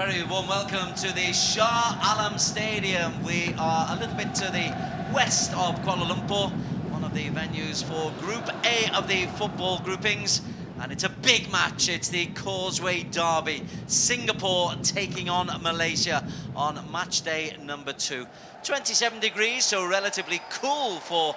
Very warm welcome to the Shah Stadium. We are a little bit to the west of Kuala Lumpur, one of the venues for Group A of the football groupings. And it's a big match. It's the Causeway Derby. Singapore taking on Malaysia on match day number 2. 27 degrees, so relatively cool for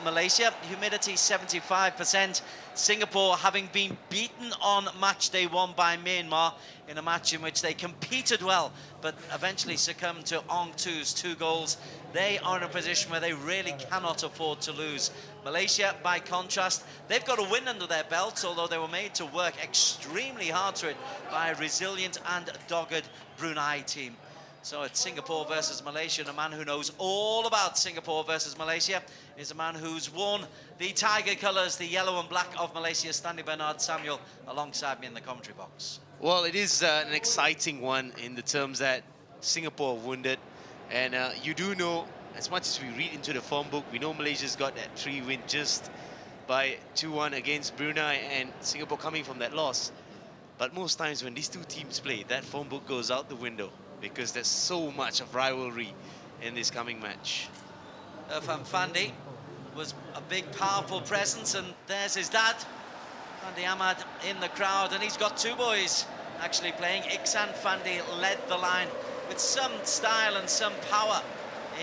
Malaysia. Humidity 75%. Singapore having been beaten on match day 1 by Myanmar in a match in which they competed well, but eventually succumbed to Ong Tu's 2 goals. They are in a position where they really cannot afford to lose. Malaysia, by contrast, they've got a win under their belts, although they were made to work extremely hard for it by a resilient and dogged Brunei team. So it's Singapore versus Malaysia, and a man who knows all about Singapore versus Malaysia is a man who's worn the tiger colours, the yellow and black of Malaysia, Stanley Bernard Samuel, alongside me in the commentary box. Well, it is an exciting one in the terms that Singapore wounded, and you do know, as much as we read into the form book, we know Malaysia's got that 3 win just by 2-1 against Brunei, and Singapore coming from that loss. But most times when these two teams play, that form book goes out the window, because there's so much of rivalry in this coming match. Irfan Fandi was a big, powerful presence, and there's his dad, Fandi Ahmad, in the crowd, and he's got 2 boys actually playing. Iksan Fandi led the line with some style and some power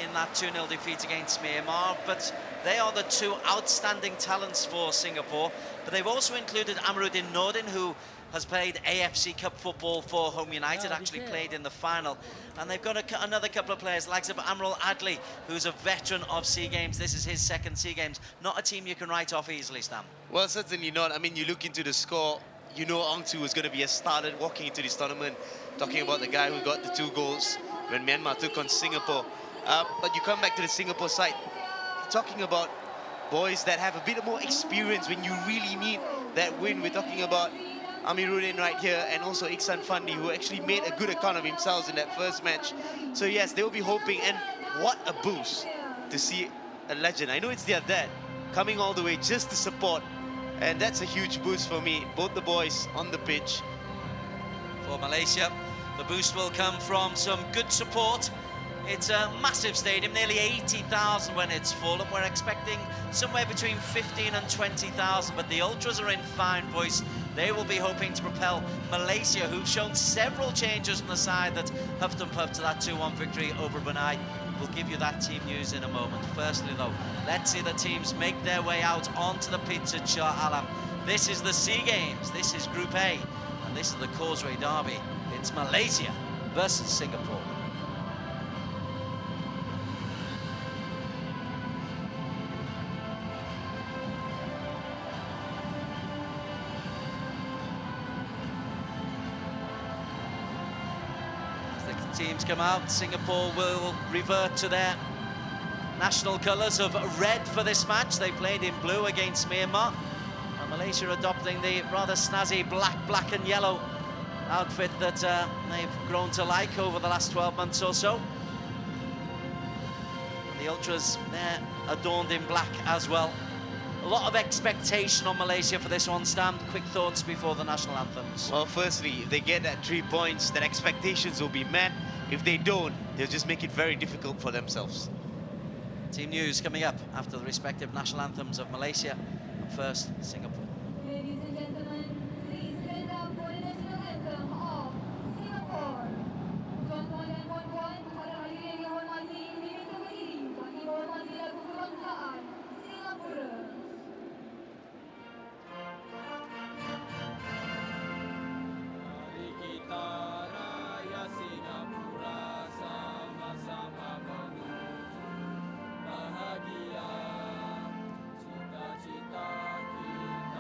in that 2-0 defeat against Myanmar, but they are the 2 outstanding talents for Singapore. But they've also included Amruddin Nordin, who has played AFC Cup football for Home United, actually played in the final. And they've got another couple of players, like Amrul Adli, who's a veteran of SEA Games. This is his 2nd SEA Games. Not a team you can write off easily, Stam. Well, certainly not. I mean, you look into the score, you know Ong Tu was going to be a starter walking into this tournament, talking about the guy who got the 2 goals when Myanmar took on Singapore. But you come back to the Singapore side, talking about boys that have a bit more experience when you really need that win. We're talking about Amiruddin right here, and also Iksan Fandi, who actually made a good account of themselves in that first match. So yes, they will be hoping, and what a boost to see a legend. I know it's their dad coming all the way just to support, and that's a huge boost for me. Both the boys on the pitch. For Malaysia, the boost will come from some good support. It's a massive stadium, nearly 80,000 when it's full, and we're expecting somewhere between 15 and 20,000, but the Ultras are in fine voice. They will be hoping to propel Malaysia, who've shown several changes from the side that huffed and puffed to that 2-1 victory over Brunei. We'll give you that team news in a moment. Firstly, though, let's see the teams make their way out onto the pitch at Shah Alam. This is the SEA Games, this is Group A, and this is the Causeway Derby. It's Malaysia versus Singapore. Teams come out. Singapore will revert to their national colours of red for this match. They played in blue against Myanmar, and Malaysia adopting the rather snazzy black and yellow outfit that they've grown to like over the last 12 months or so. And the Ultras, they're adorned in black as well. A lot of expectation on Malaysia for this one, Stam. Quick thoughts before the national anthems. Well, firstly, if they get that 3 points, then expectations will be met. If they don't, they'll just make it very difficult for themselves. Team news coming up after the respective national anthems of Malaysia. And first, Singapore. Ladies and gentlemen, please stand up for the national anthem of Singapore. Tuan-tuan dan puan-puan, para hadirin yang hormati, diminta berdiri bagi menghormati lagu kebangsaan Singapura. Mari kita raya Singapura, sama-sama menuju bahagia. Cita-cita kita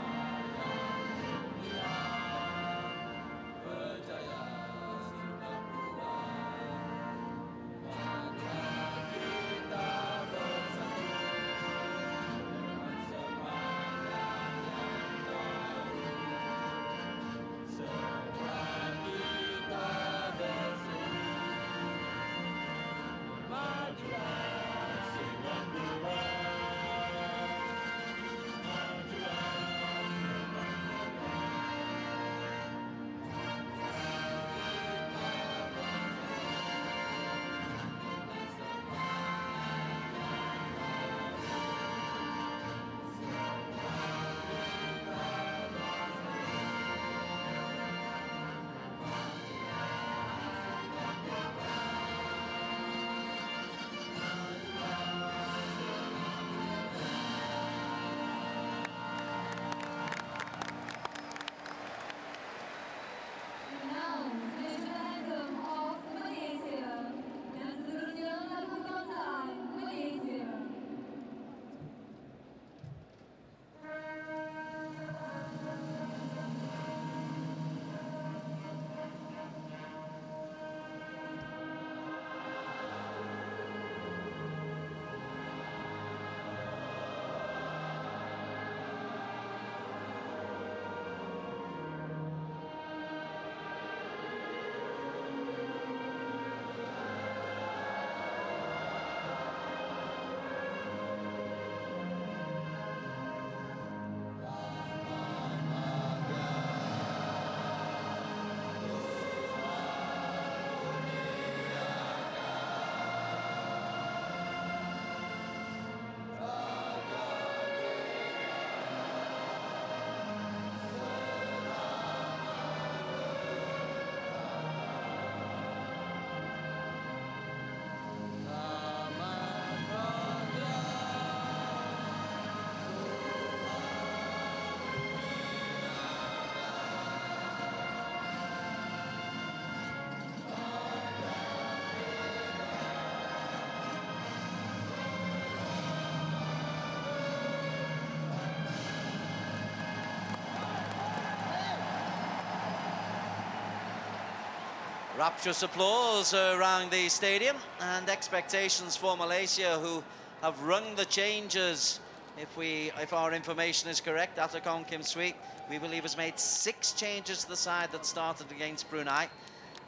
Rapturous applause around the stadium, and expectations for Malaysia, who have rung the changes. If our information is correct, Atakong Kim Sweet, we believe, has made 6 changes to the side that started against Brunei.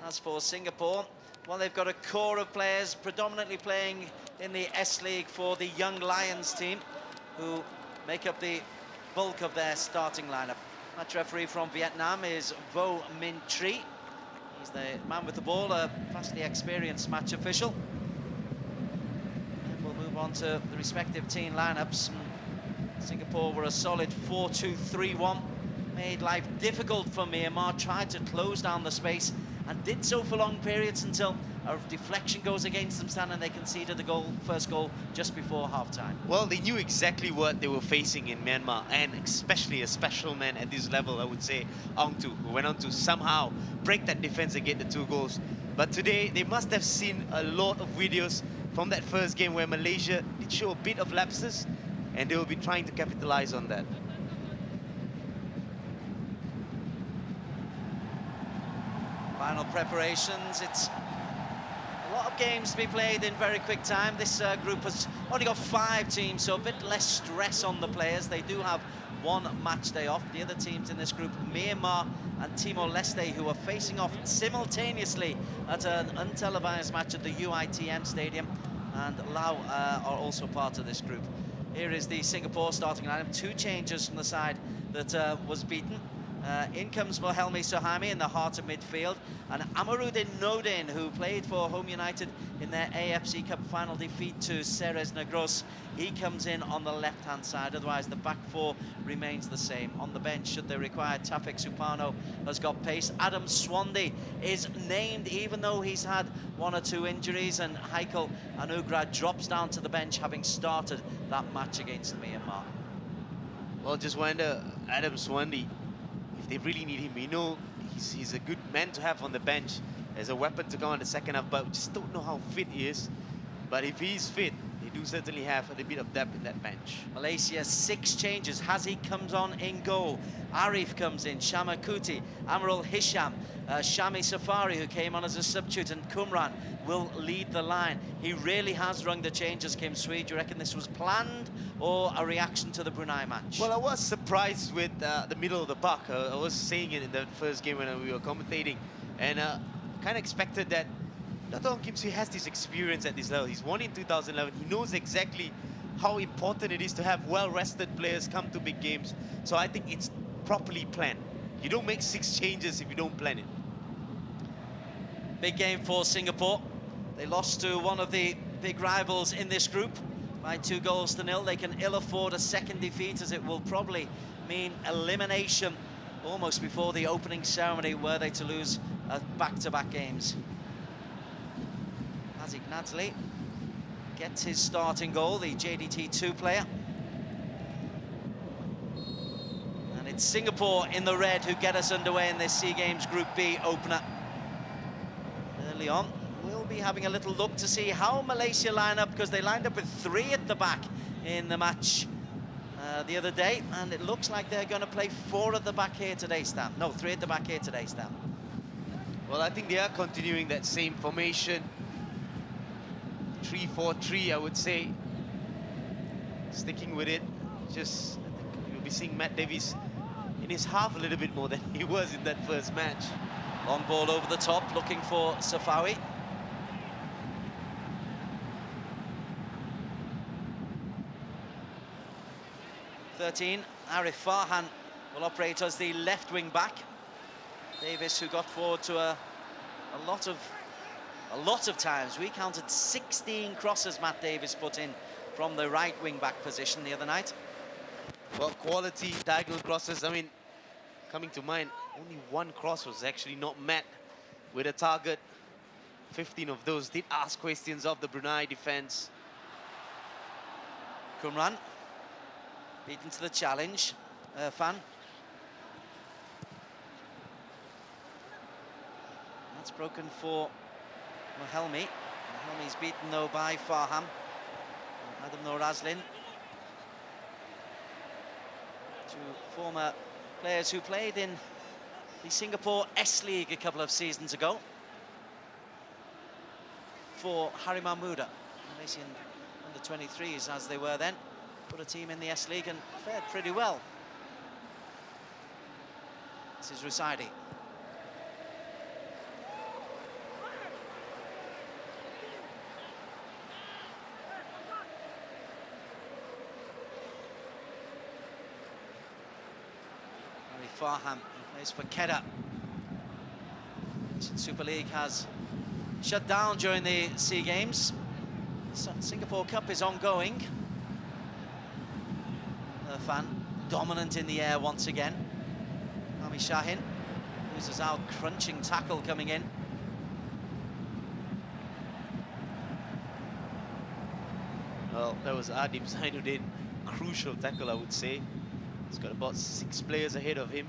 As for Singapore, well, they've got a core of players predominantly playing in the S League for the Young Lions team, who make up the bulk of their starting lineup. Match referee from Vietnam is Vo Minh Tri. He's the man with the ball, a vastly experienced match official. And we'll move on to the respective team lineups. Singapore were a solid 4-2-3-1. Made life difficult for Myanmar, tried to close down the space and did so for long periods until a deflection goes against them, Stan, and they conceded the first goal just before half-time. Well, they knew exactly what they were facing in Myanmar, and especially a special man at this level, I would say, Ong Tu, who went on to somehow break that defense and get the 2 goals. But today, they must have seen a lot of videos from that first game where Malaysia did show a bit of lapses, and they will be trying to capitalize on that. Final preparations. It's a lot of games to be played in very quick time. This group has only got 5 teams, so a bit less stress on the players. They do have 1 match day off. The other teams in this group, Myanmar and Timor-Leste, who are facing off simultaneously at an untelevised match at the UITM Stadium, and Laos are also part of this group. Here is the Singapore starting lineup. 2 changes from the side that was beaten. In comes Mohelmi Sohaimi in the heart of midfield, and Amaruddin Nodin, who played for Home United in their AFC Cup final defeat to Ceres Negros. He comes in on the left-hand side. Otherwise, the back 4 remains the same. On the bench, should they require, Taufik Supano has got pace. Adam Swandi is named, even though he's had 1 or 2 injuries, and Heikel Anugrah drops down to the bench, having started that match against Myanmar. Well, just wonder, Adam Swandi, if they really need him. You know, he's a good man to have on the bench as a weapon to go on the second half, but we just don't know how fit he is. But if he's fit, they do certainly have a bit of depth in that bench. Malaysia, 6 changes. Haziq comes on in goal. Arif comes in. Shama Kuti, Amarul Hisham, Shami Safari, who came on as a substitute, and Kumran will lead the line. He really has rung the changes, Kim Swee. Do you reckon this was planned or a reaction to the Brunei match? Well, I was surprised with the middle of the park. I was saying it in the first game when we were commentating, and kind of expected that Dato' Kim Swee has this experience at this level. He's won in 2011. He knows exactly how important it is to have well-rested players come to big games. So I think it's properly planned. You don't make 6 changes if you don't plan it. Big game for Singapore. They lost to one of the big rivals in this group by 2-0. They can ill afford a second defeat, as it will probably mean elimination almost before the opening ceremony, were they to lose back-to-back games. Haziq Nadli gets his starting goal, the JDT2 player. And it's Singapore in the red who get us underway in this SEA Games Group B opener. Early on, we'll be having a little look to see how Malaysia line up, because they lined up with 3 at the back in the match the other day, and it looks like they're going to play 4 at the back here today, Stan. No, 3 at the back here today, Stan. Well, I think they are continuing that same formation. 3-4-3, I would say. Sticking with it. Just, I think you'll be seeing Matt Davies in his half a little bit more than he was in that first match. Long ball over the top, looking for Safawi. (13) Arif Farhan will operate as the left wing back. Davis, who got forward to a lot of times. We counted 16 crosses Matt Davis put in from the right wing back position the other night. Well, quality diagonal crosses. I mean, coming to mind, only 1 cross was actually not met with a target. 15 of those did ask questions of the Brunei defense. Kumran beaten to the challenge. Fan. That's broken for Mohelmi. Mohelmi's beaten though by Farham. Adam Norazlin. 2 former players who played in the Singapore S League a couple of seasons ago. for Hari Mahmuda. Malaysian under-23s, as they were then, put a team in the S-League and fared pretty well. This is Rusaidi. Farham, who plays for Kedah. Super League has shut down during the SEA Games. Singapore Cup is ongoing. Irfan, dominant in the air once again. Ami Shahin loses out, crunching tackle coming in. Well, that was Adib Zainuddin. Crucial tackle, I would say. He's got about 6 players ahead of him.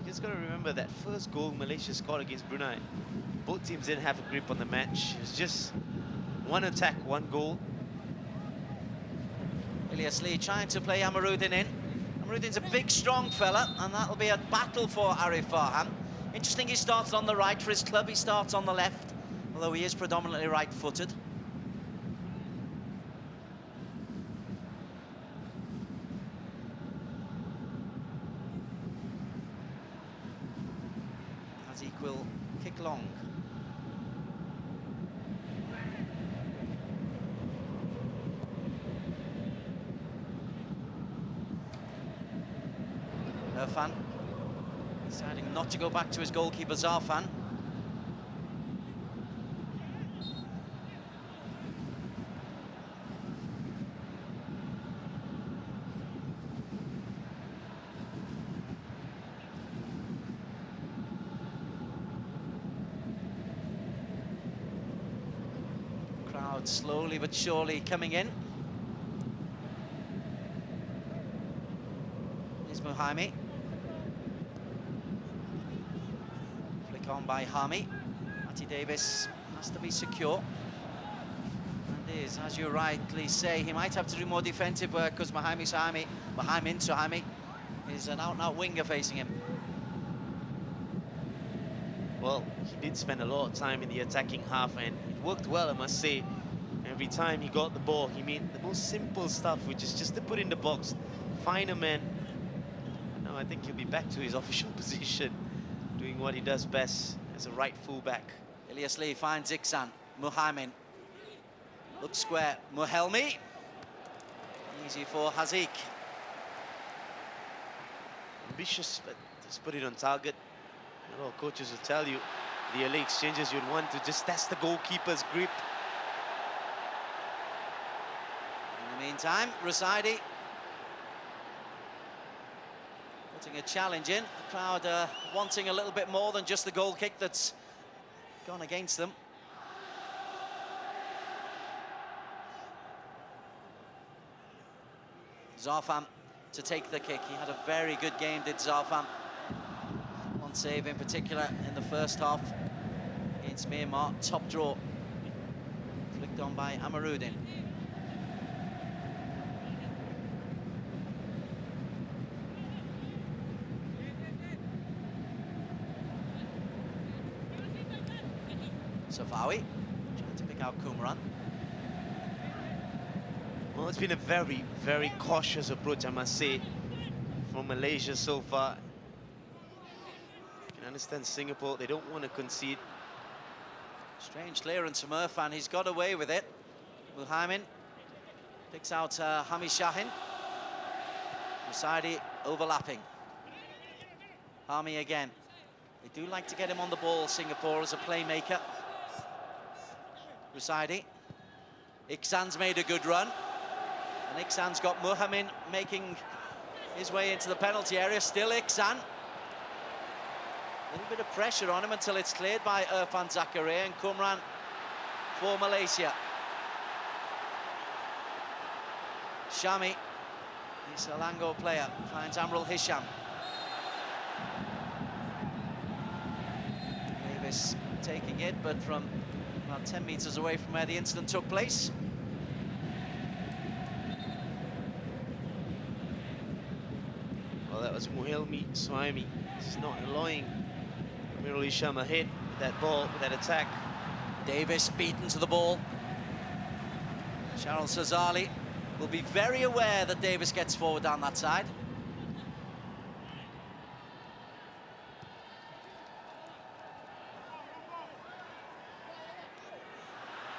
You just got to remember that first goal Malaysia scored against Brunei. Both teams didn't have a grip on the match. It was just one attack, one goal. Ilyas Lee trying to play Amaruddin in. Amaruddin's a big, strong fella, and that'll be a battle for Arif Farham. Interesting, he starts on the right for his club. He starts on the left, although he is predominantly right-footed. Will kick long. Irfan deciding not to go back to his goalkeeper Zarfan. Slowly but surely coming in. Here's Muhaimi. Flick on by Hami. Matty Davis has to be secure. And is, as you rightly say, he might have to do more defensive work because Muhaimi Suhaimi is an out-and-out winger facing him. Well, he did spend a lot of time in the attacking half and it worked well, I must say. Every time he got the ball, he made the most simple stuff, which is just to put in the box, find a man. Now I think he'll be back to his official position, doing what he does best as a right fullback. Ilyas Lee finds Iksan. Muhaimin looks square. Muhelmi. Easy for Haziq. Ambitious, but just put it on target. A lot of coaches will tell you the early exchanges you'd want to just test the goalkeeper's grip. In the meantime, Rusaidi putting a challenge in. The crowd wanting a little bit more than just the goal kick that's gone against them. Zarfan to take the kick. He had a very good game, did Zarfan. One save in particular in the first half against Myanmar. Top draw. Flicked on by Amaruddin. Safawi trying to pick out Kumran. Well, it's been a very, very cautious approach, I must say, from Malaysia so far. You can understand Singapore, they don't want to concede. Strange clearance from Irfan, he's got away with it. Muhaimin picks out Hami Shahin. Rusaidi overlapping. Hami again. They do like to get him on the ball, Singapore, as a playmaker. Rusaidi. Iksan's made a good run. And Iksan's got Muhammad making his way into the penalty area. Still Iksan. A little bit of pressure on him until it's cleared by Irfan Zakaria and Kumran for Malaysia. Shami, the Selangor player, finds Amrul Hisham. Davis taking it, but from about 10 metres away from where the incident took place. Well, that was Muhelmi Suhaimi. He's not allowing Shamirul Hisham ahead with that ball, with that attack. Davis beaten to the ball. Charles Sazali will be very aware that Davis gets forward down that side.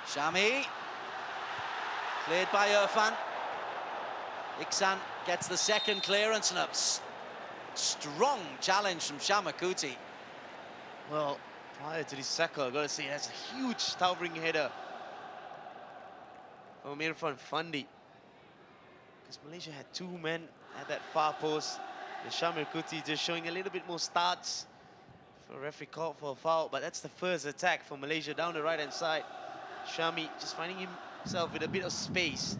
Shami, cleared by Irfan. Iksan gets the second clearance, and a strong challenge from Shamakuti. Well, prior to this tackle, I've got to say that's a huge towering header from Irfan Fandi. Because Malaysia had two men at that far post. The Shamakuti just showing a little bit more starts for a referee call for a foul, but that's the first attack for Malaysia down the right-hand side. Shami just finding himself with a bit of space.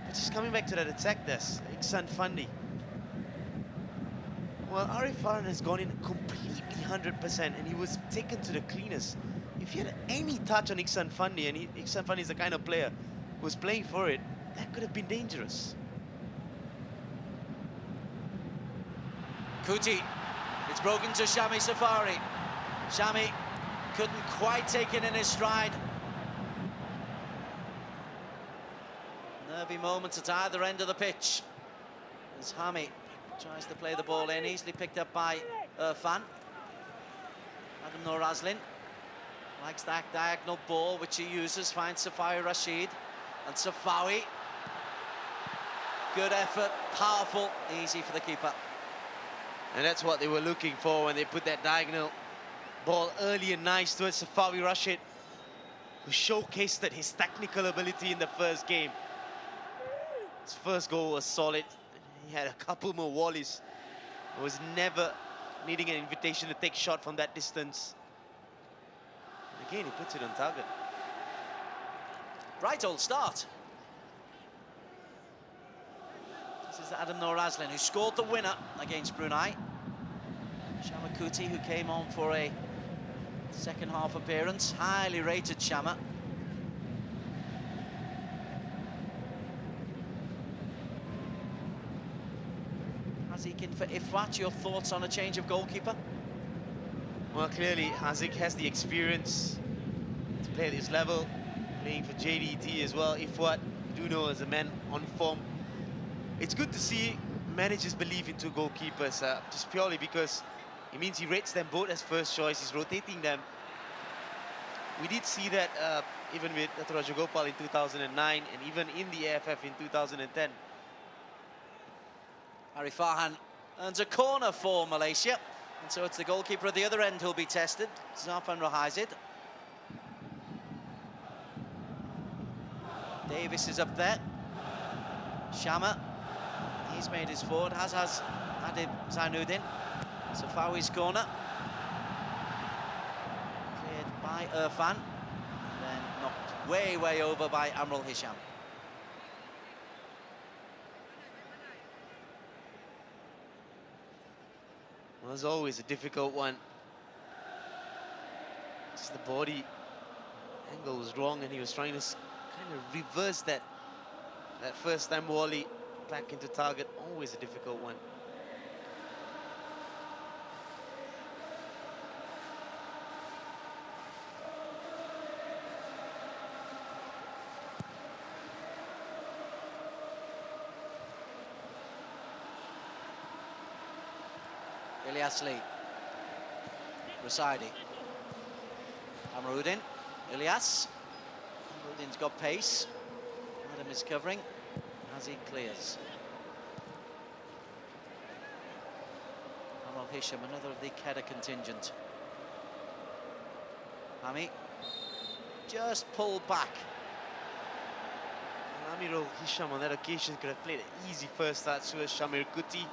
But just coming back to that attack, there's Iksan Fandi. Well, Arif Farhan has gone in completely 100% and he was taken to the cleaners. If he had any touch on Iksan Fandi, and Iksan Fandi is the kind of player who was playing for it, that could have been dangerous. Kuti, it's broken to Shami Safari. Shami couldn't quite take it in his stride. Nervy moments at either end of the pitch as Hami tries to play the ball in, easily picked up by Irfan. Adam Norazlin likes that diagonal ball which he uses, finds Safawi Rashid, and Safawi. Good effort, powerful, easy for the keeper. And that's what they were looking for when they put that diagonal ball early and nice towards Safawi Rashid, who showcased his technical ability in the first game. His first goal was solid. He had a couple more volleys. He was never needing an invitation to take shot from that distance. And again, he puts it on target. Right old start. This is Adam Norazlin, who scored the winner against Brunei. Shamakuti, who came on for a second half appearance. Highly rated Shama. Haziq in for Ifrat. Your thoughts on a change of goalkeeper? Well, clearly, Haziq has the experience to play at this level, playing for JDT as well. Ifrat, you do know, as a man on form. It's good to see managers believe into goalkeepers, just purely because it means he rates them both as first choice, he's rotating them. We did see that even with Dr. Rajagopal in 2009 and even in the AFF in 2010. Arif Farhan earns a corner for Malaysia, and so it's the goalkeeper at the other end who'll be tested, Zafan Rahizid. Davis is up there. Shama, he's made his forward, as has Adib Zainuddin. Safawi's corner. Cleared by Irfan, and then knocked way, way over by Amrul Hisham. Well, as always, a difficult one. Just the body angle was wrong, and he was trying to kind of reverse that first time volley back into target. Always a difficult one. Ilyas Lee, Rusaidi, Amruddin, Ilyas. Amruddin's got pace. Adam is covering as he clears. Amrul Hisham, another of the Kedah contingent. Hami just pulled back. Amrul Hisham on that occasion could have played an easy first start to Shamir Kuti.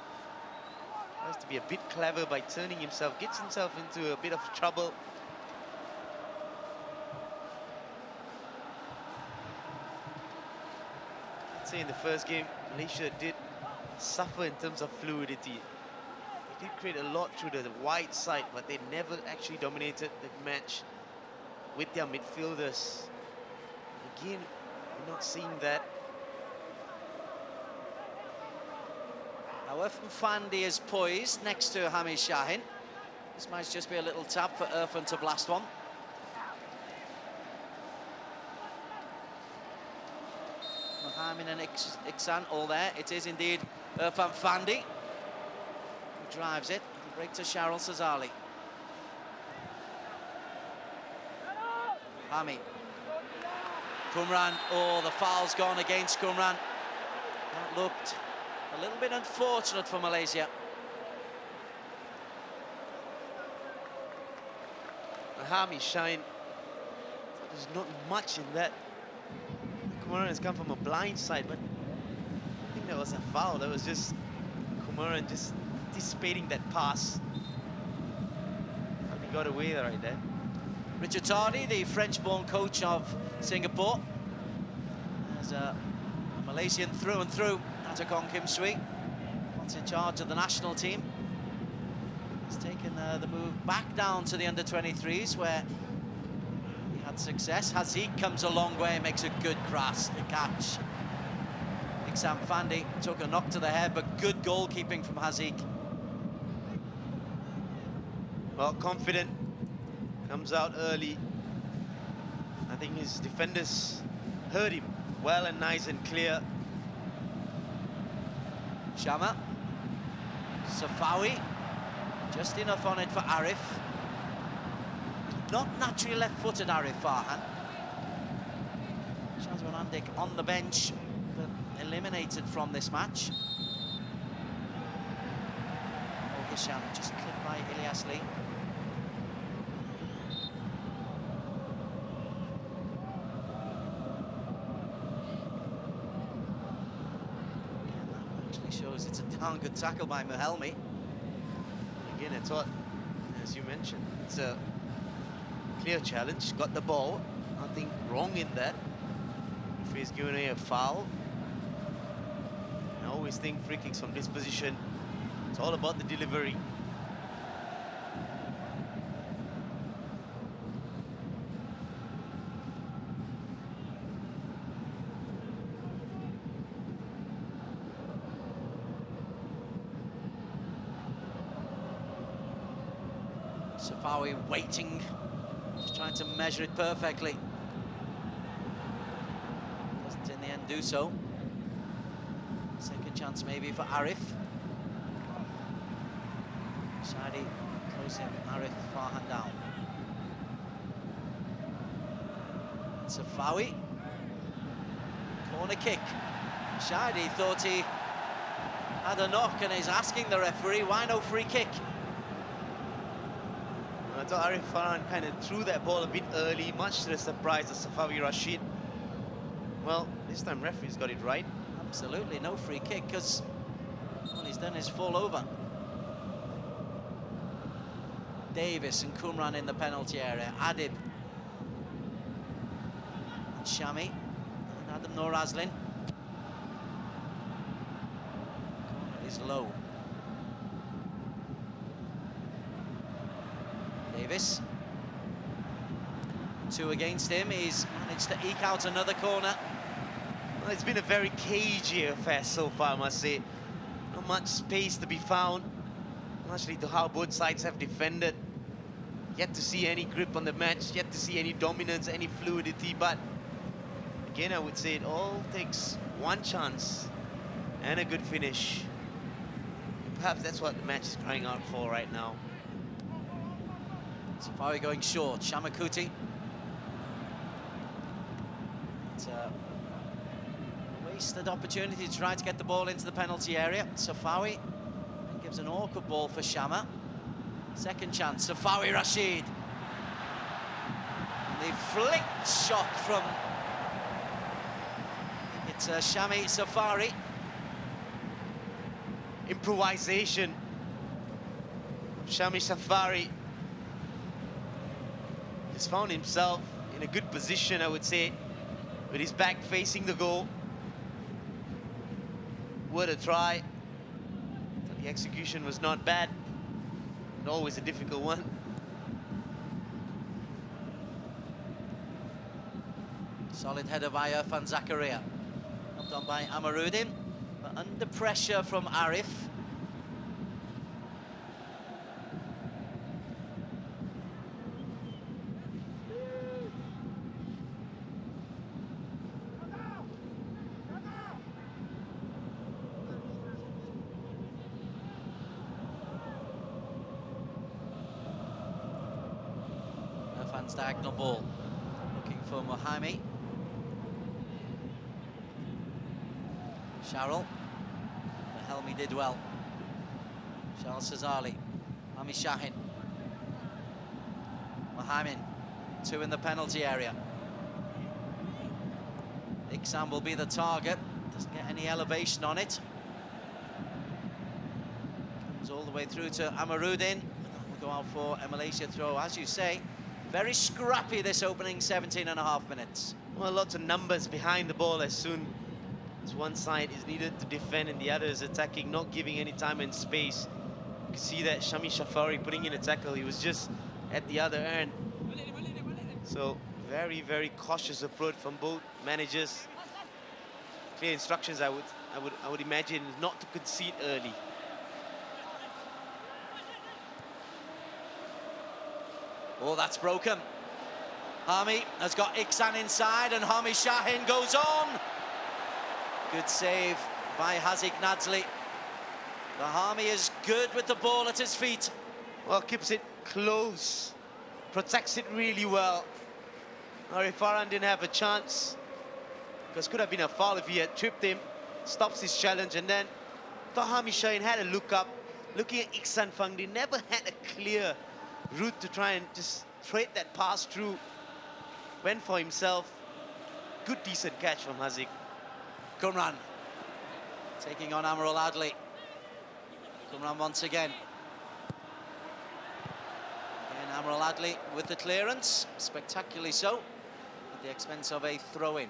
Tries to be a bit clever by turning himself, gets himself into a bit of trouble. I'd say in the first game, Malaysia did suffer in terms of fluidity. They did create a lot through the wide side, but they never actually dominated the match with their midfielders. Again, we're not seeing that. Now, Irfan Fandi is poised next to Hamish Shahin. This might just be a little tap for Irfan to blast one. Mohammed and Iksan all there. It is indeed Irfan Fandi who drives it. Break to Sharyl Sazali. Hami. Kumran. Oh, the foul's gone against Kumran. That looked a little bit unfortunate for Malaysia. Hami shine. There's not much in that. Kumaran has come from a blind side, but I think that was a foul. That was just Kumaran just anticipating that pass. And he got away right there. Richard Tardy, the French-born coach of Singapore. There's a Malaysian through and through, Natakong Kim Sui. Once in charge of the national team. He's taken the move back down to the under-23s where he had success. Haziq comes a long way, makes a good catch. Iksan Fandi took a knock to the head, but good goalkeeping from Haziq. Well, confident, comes out early. I think his defenders heard him well and nice and clear. Shama. Safawi. Just enough on it for Arif. Not naturally left-footed, Arif Farhan. Shazwan Andik on the bench, but eliminated from this match. Oh, Hisham just clipped by Ilyas Lee. That actually shows it's a darn good tackle by Muhelmi. Again, I thought, as you mentioned, it's a clear challenge. Got the ball, nothing wrong in that. If he's given a foul, I always think free kicks from this position, it's all about the delivery. Safawi waiting, just trying to measure it perfectly. Doesn't in the end do so. Second chance maybe for Arif. Shadi closing Arif Farhan down. Safawi. Corner kick. Shadi thought he had a knock and is asking the referee, why no free kick? I thought Arif Farhan kind of threw that ball a bit early, much to the surprise of Safawi Rashid. Well, this time referee's got it right. Absolutely, no free kick, because all he's done is fall over. Davis and Kumran in the penalty area. Adib. And Shami. And Adam Norazlin. Corner is low. Davis. Two against him. He's managed to eke out another corner. Well, it's been a very cagey affair so far, I must say. Not much space to be found, largely to how both sides have defended. Yet to see any grip on the match, yet to see any dominance, any fluidity, but again, I would say it all takes one chance and a good finish. Perhaps that's what the match is crying out for right now. Safari going short, Shamakuti. It's a wasted opportunity to try to get the ball into the penalty area. Safawi gives an awkward ball for Shama. Second chance, Safawi Rashid. The flicked shot from, it's Shami Safari. Improvisation. Shami Safari just found himself in a good position, I would say, with his back facing the goal. What a try. The execution was not bad, and always a difficult one. Solid header by Irfan Zakaria. Helped on by Amarudin, but under pressure from Arif. Irfan's diagonal ball. Looking for Mohami. Sharrell. Helmi did well. Charles Sazali. Ami Shahin. Mohamed. 2 in the penalty area. Iksan will be the target. Doesn't get any elevation on it. Comes all the way through to Amarudin. We'll go out for a Malaysia throw, as you say. Very scrappy this opening 17.5 minutes. Well, lots of numbers behind the ball as soon as one side is needed to defend and the other is attacking, not giving any time and space. You can see that Shami Shafari putting in a tackle. He was just at the other end. So very, very cautious approach from both managers. Clear instructions, I would imagine, not to concede early. Oh, that's broken. Hami has got Iksan inside and Hami Shahin goes on. Good save by Hazik Nadzli. The Hami is good with the ball at his feet. Well, keeps it close, protects it really well. Arifaran didn't have a chance, because could have been a foul if he had tripped him. Stops his challenge, and then Hami Shahin had a look up, looking at Iksan Fangdi, never had a clear route to try and just trade that pass through. Went for himself. Good, decent catch from Hazik. Kumran taking on Amrul Adli. Kumran once again. And Amrul Adli with the clearance, spectacularly so, at the expense of a throw-in.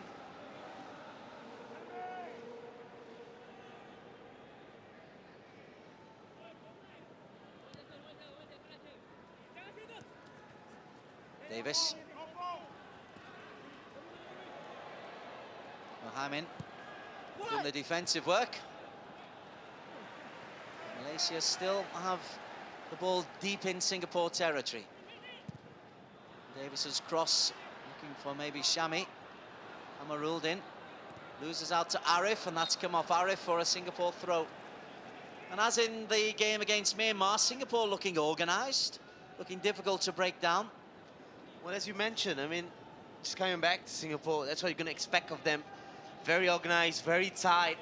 Davis. Mohamed doing the defensive work. Malaysia still have the ball deep in Singapore territory. Davis's cross, looking for maybe Shami. Amaruldin loses out to Arif, and that's come off Arif for a Singapore throw. And as in the game against Myanmar, Singapore looking organised, looking difficult to break down. Well, as you mentioned, I mean, just coming back to Singapore, that's what you're going to expect of them. Very organised, very tight.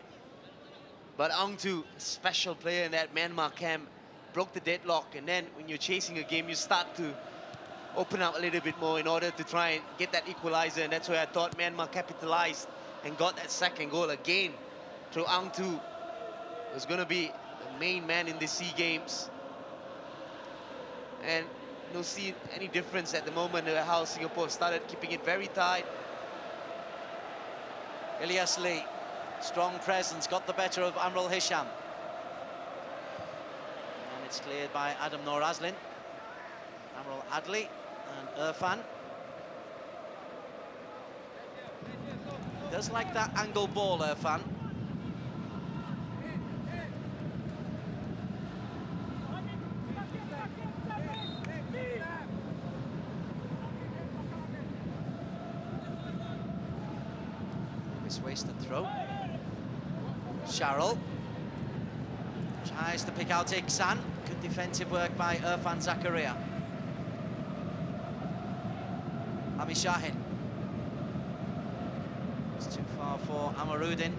But Angtu, special player in that Myanmar camp, broke the deadlock. And then when you're chasing a game, you start to open up a little bit more in order to try and get that equalizer. And that's where I thought Myanmar capitalized and got that second goal again through Angtu. Was going to be the main man in the SEA Games. And no see any difference at the moment how Singapore started keeping it very tight. Ilyas Lee, strong presence, got the better of Amrul Hisham. And it's cleared by Adam Noor Azlin. Amrul Adli and Irfan. Does like that angle ball, Irfan. Wasted throw. Sharrell tries to pick out Iksan. Good defensive work by Irfan Zakaria. Ami Shahin. It's too far for Amarudin.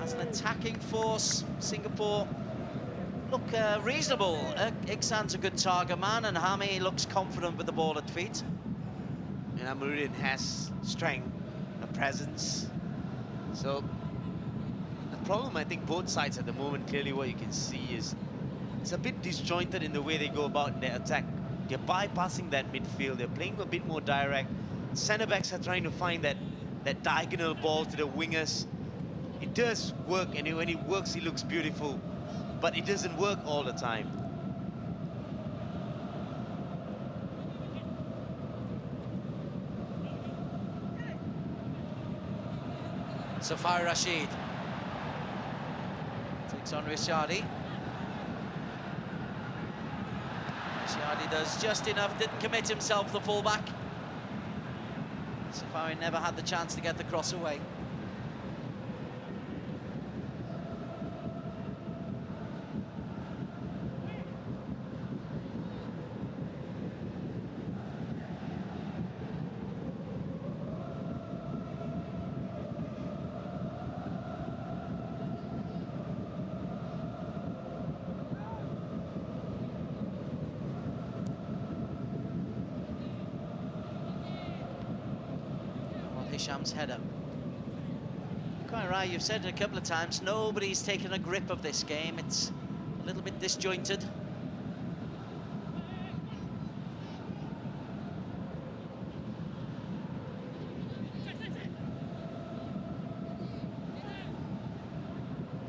As an attacking force, Singapore look reasonable. Iksan's a good target man, and Hami looks confident with the ball at feet. And Amarudin has strength, a presence. So the problem, I think, both sides at the moment, clearly what you can see is it's a bit disjointed in the way they go about their attack. They're bypassing that midfield, they're playing a bit more direct. Centre-backs are trying to find that diagonal ball to the wingers. It does work, and when it works, it looks beautiful. But it doesn't work all the time. Safari Rashid takes on Rishadi. Rishadi does just enough, didn't commit himself, the fullback. Safari never had the chance to get the cross away. Hisham's header. Quite right, you've said it a couple of times, nobody's taken a grip of this game. It's a little bit disjointed.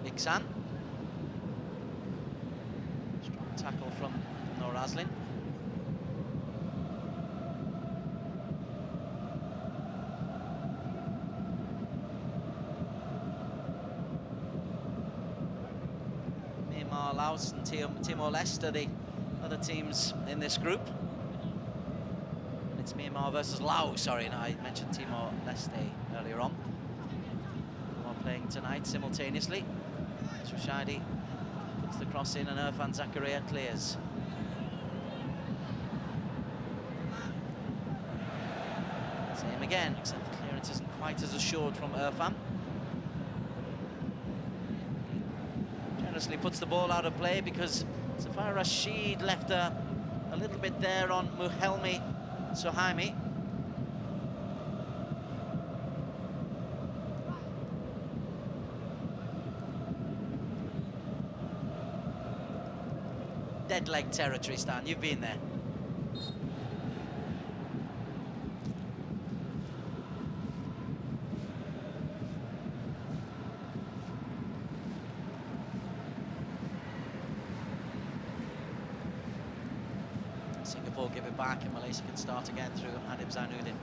Iksan. Strong tackle from Noor Aslin. Myanmar, Laos and Timor-Leste, the other teams in this group. It's Myanmar versus Laos, sorry, no, I mentioned Timor-Leste earlier on. Who are playing tonight simultaneously. Rashidi puts the cross in and Irfan Zakaria clears. Same again, except the clearance isn't quite as assured from Irfan. Generously puts the ball out of play because Zafar Rashid left a little bit there on Muhelmi Suhaimi. Dead leg territory, Stan, you've been there. Singapore give it back and Malaysia can start again through Adib Zainuddin.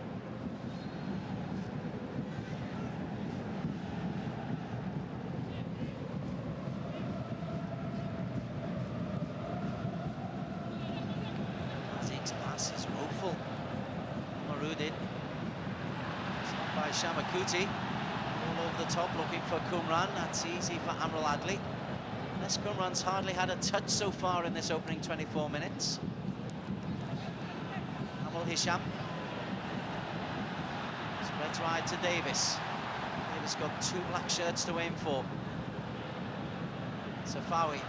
Pass is woeful. Marudin. Stopped by Shamakuti. All over the top looking for Kumran. That's easy for Amrul Adli. Les Kumran's hardly had a touch so far in this opening 24 minutes. Amrul Hisham. Spreads wide to Davis. Davis got 2 black shirts to aim for. Safawi.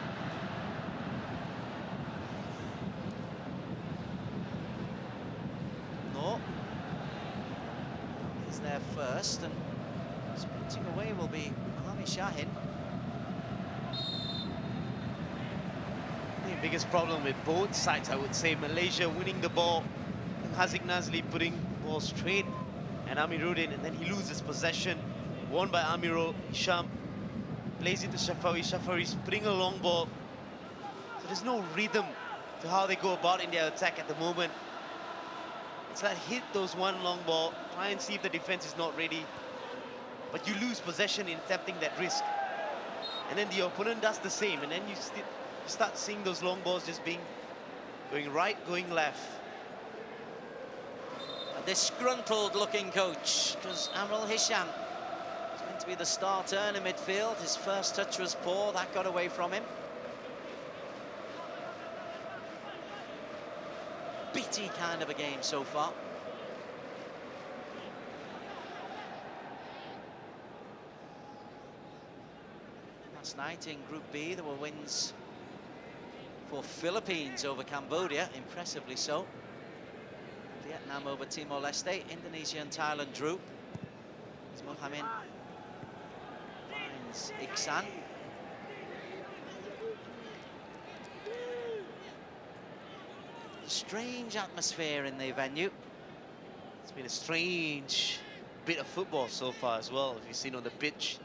He's there first, and sprinting away will be Ahmi Shahin. The biggest problem with both sides, I would say, Malaysia winning the ball, and Haziq Nazli putting the ball straight and Amiruddin, and then he loses possession. Won by Amirul Hisham, plays into Shafawi. Shafawi's putting a long ball, so there's no rhythm to how they go about in their attack at the moment. It's like hit those one long ball, try and see if the defense is not ready, but you lose possession in attempting that risk. And then the opponent does the same, and then you start seeing those long balls just going right, going left. A disgruntled looking coach, because Amrul Hisham is meant to be the starter in midfield. His first touch was poor, that got away from him. Bitty kind of a game so far. Last night in Group B there were wins for Philippines over Cambodia, impressively so. Vietnam over Timor-Leste, Indonesia and Thailand drew. As Mohamed finds Iksan. Strange atmosphere in the venue. It's been a strange bit of football so far as well, if you've seen on the pitch.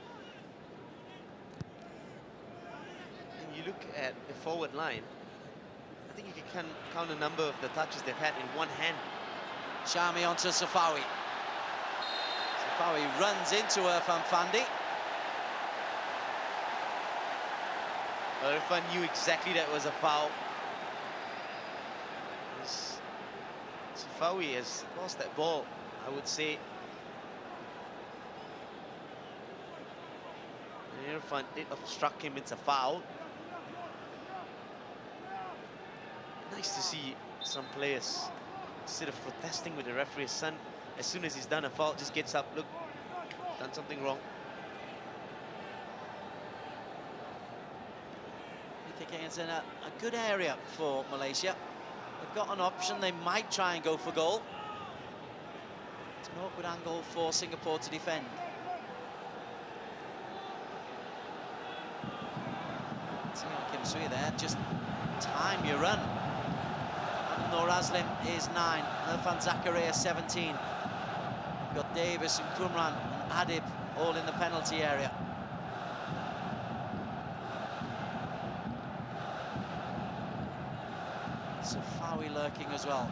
And you look at the forward line, I think you can count the number of the touches they've had in one hand. Shami onto Safawi. Safawi runs into Irfan Fandi. Irfan knew exactly that was a foul. Safawi has lost that ball, I would say. And Irfan did obstruct him, it's a foul. Nice to see some players, instead of protesting with the referee, his son, as soon as he's done a foul, just gets up, look, done something wrong. I think it's in a good area for Malaysia. They've got an option, they might try and go for goal. an awkward angle for Singapore to defend. See Kim Sui there, just time your run. Adam Norazlin is 9, Irfan Zakaria 17. We've got Davis and Kumran and Adib all in the penalty area. Safawi lurking as well.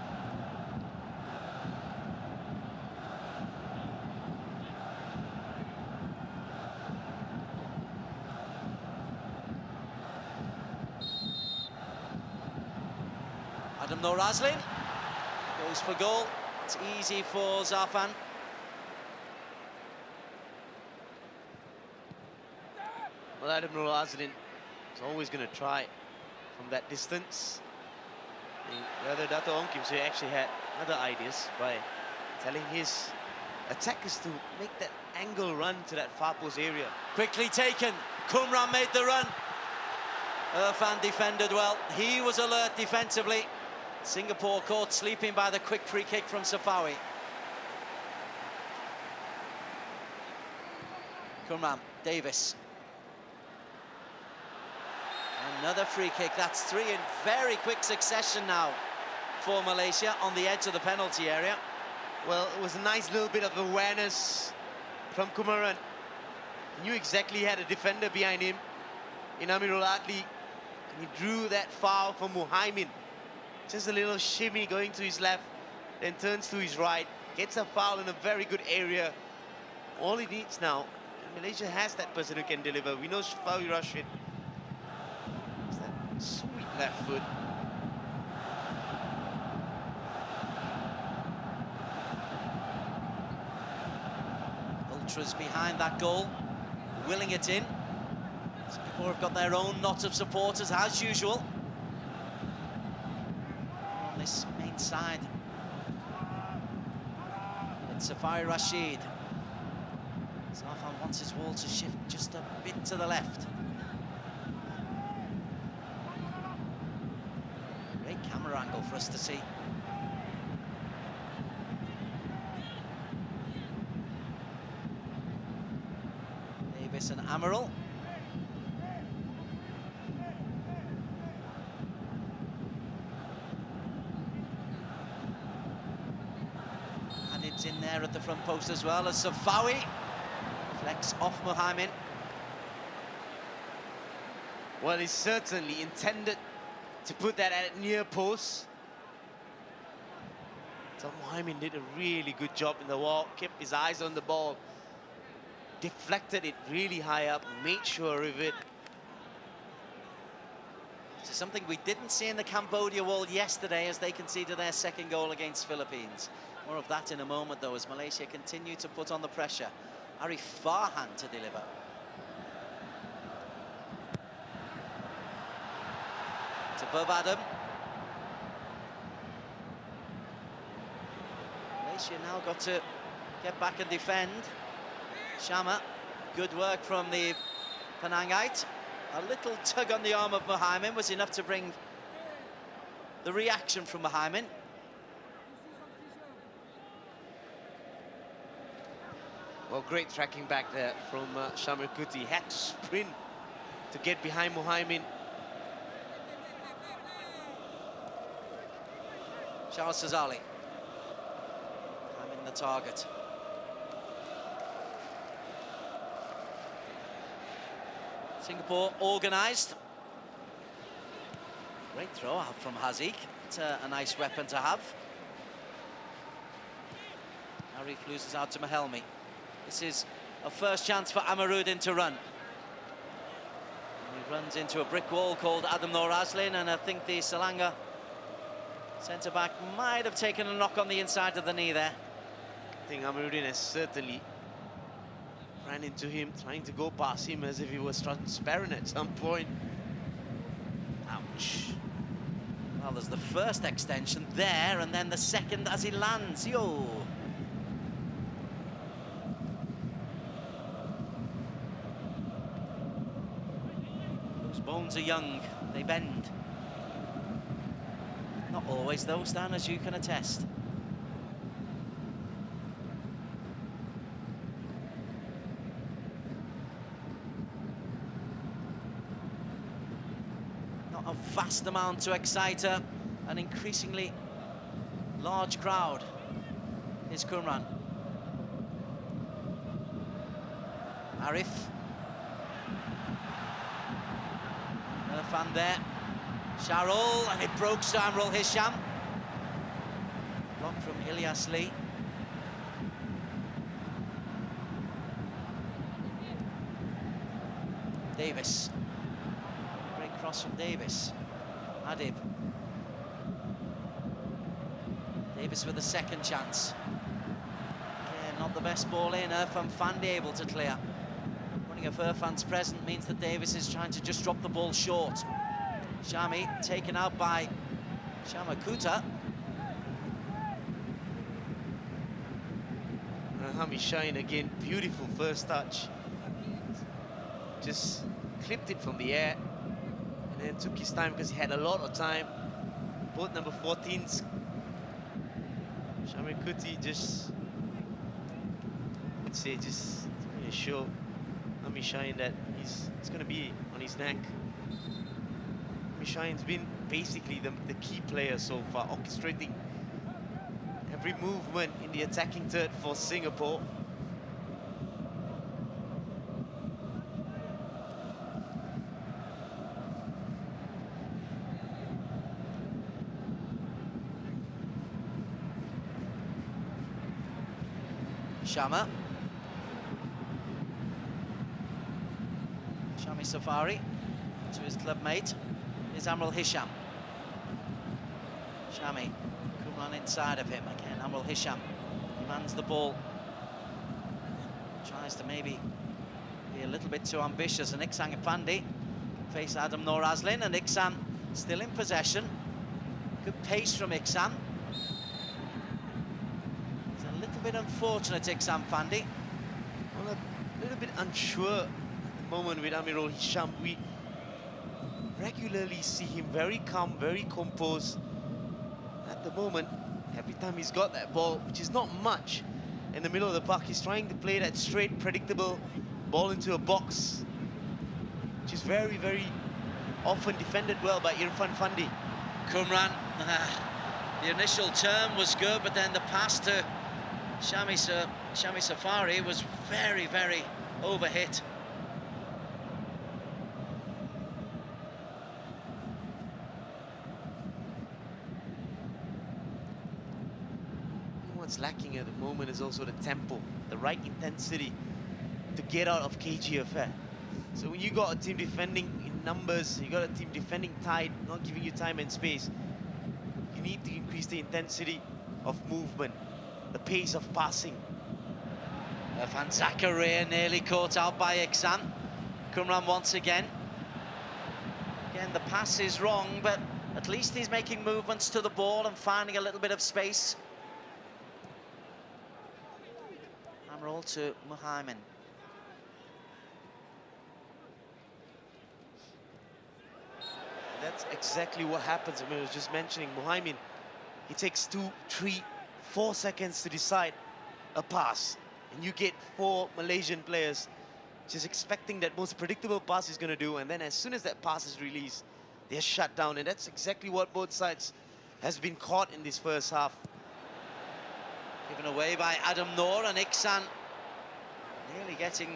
Adam Norazlin goes for goal. It's easy for Zafan. Well, Adam Norazlin is always going to try from that distance. Whether Dato' Ong Kim Sui actually had other ideas by telling his attackers to make that angle run to that far post area. Quickly taken. Kumran made the run. Irfan defended well. He was alert defensively. Singapore caught sleeping by the quick free kick from Safawi. Kumran, Davis. Another free kick. That's 3 in very quick succession now for Malaysia on the edge of the penalty area. Well, it was a nice little bit of awareness from Kumaran. He knew exactly he had a defender behind him in Amirul Adli. And he drew that foul for Muhaimin. Just a little shimmy going to his left, then turns to his right, gets a foul in a very good area. All he needs now, and Malaysia has that person who can deliver. We know Shafawi Rashid. It's that sweet left foot. Ultras behind that goal, willing it in. Singapore have got their own knot of supporters as usual on this main side. It's Safari Rashid. Zafan wants his wall to shift just a bit to the left. Great camera angle for us to see. Davis and Amaral. Adib's in there at the front post as well as Safawi. Flex off Muhaimin. Well, he certainly intended to put that at near post. So Muhaimin did a really good job in the wall, kept his eyes on the ball, deflected it really high up, made sure of it. It's something we didn't see in the Cambodia wall yesterday as they conceded their second goal against Philippines. More of that in a moment, though, as Malaysia continue to put on the pressure. Arif Farhan to deliver. It's above Adam. Malaysia now got to get back and defend. Shama, good work from the Penangite. A little tug on the arm of Muhaimin was enough to bring the reaction from Muhaimin. Well, great tracking back there from Shamir Kuti. Had to sprint to get behind Muhaimin. Charles Sazali. I'm in the target. Singapore organised. Great throw out from Haziq. It's a nice weapon to have. Arif loses out to Mahelmi. This is a first chance for Amaruddin to run. And he runs into a brick wall called Adam Norazlin, and I think the Selangor centre-back might have taken a knock on the inside of the knee there. I think Amaruddin has certainly ran into him, trying to go past him as if he was transparent at some point. Ouch. Well, there's the first extension there, and then the second as he lands. Yo! Those bones are young, they bend. Not always though, Stan, as you can attest. not a vast amount to excite an increasingly large crowd. Here's Kumran. Arif. Irfan there. Sharul, and it broke Amrul Hisham. Block from Ilyas Lee. Davis. Great cross from Davis. Adib. Davis with a second chance. Again, not the best ball in. Irfan Fandi able to clear. Running of Irfan's present means that Davis is trying to just drop the ball short. Shami taken out by Shamakuta. Hami Shine again, beautiful first touch. Just clipped it from the air and then took his time because he had a lot of time. Both number 14s. Shamakuti just, I'd say, just to show Hami Shine that he's going to be on his neck. Hami Shine's been basically the key player so far, orchestrating every movement in the attacking third for Singapore. Shama. Shami Safari to his club mate is Amrul Hisham. Shami, Kumran inside of him again. Amrul Hisham demands the ball. Tries to maybe be a little bit too ambitious, and Iksan Pandi face Adam Noor Azlin, and Iksan still in possession. Good pace from Iksan. A little bit unfortunate, Iksan Fandi. Well, a little bit unsure at the moment with Amirul Hisham. We regularly see him very calm, very composed. At the moment, every time he's got that ball, which is not much, in the middle of the park, he's trying to play that straight, predictable ball into a box, which is very, very often defended well by Irfan Fandi. Kumran, the initial turn was good, but then the pass to Shami Safari was very, very overhit. What's lacking at the moment is also the tempo, the right intensity to get out of KGFF. So when you got a team defending in numbers, you got a team defending tight, not giving you time and space, you need to increase the intensity of movement, the pace of passing. Irfan Zakaria nearly caught out by Iksan. Kumran once again. Again, the pass is wrong, but at least he's making movements to the ball and finding a little bit of space. Amrul to Muhaimin. That's exactly what happens. I mean, I was just mentioning Muhaimin. It takes 2, 3, 4 seconds to decide a pass. And you get 4 Malaysian players just expecting that most predictable pass he's going to do. And then as soon as that pass is released, they're shut down. And that's exactly what both sides has been caught in this first half. Given away by Adam Noor, and Iksan nearly getting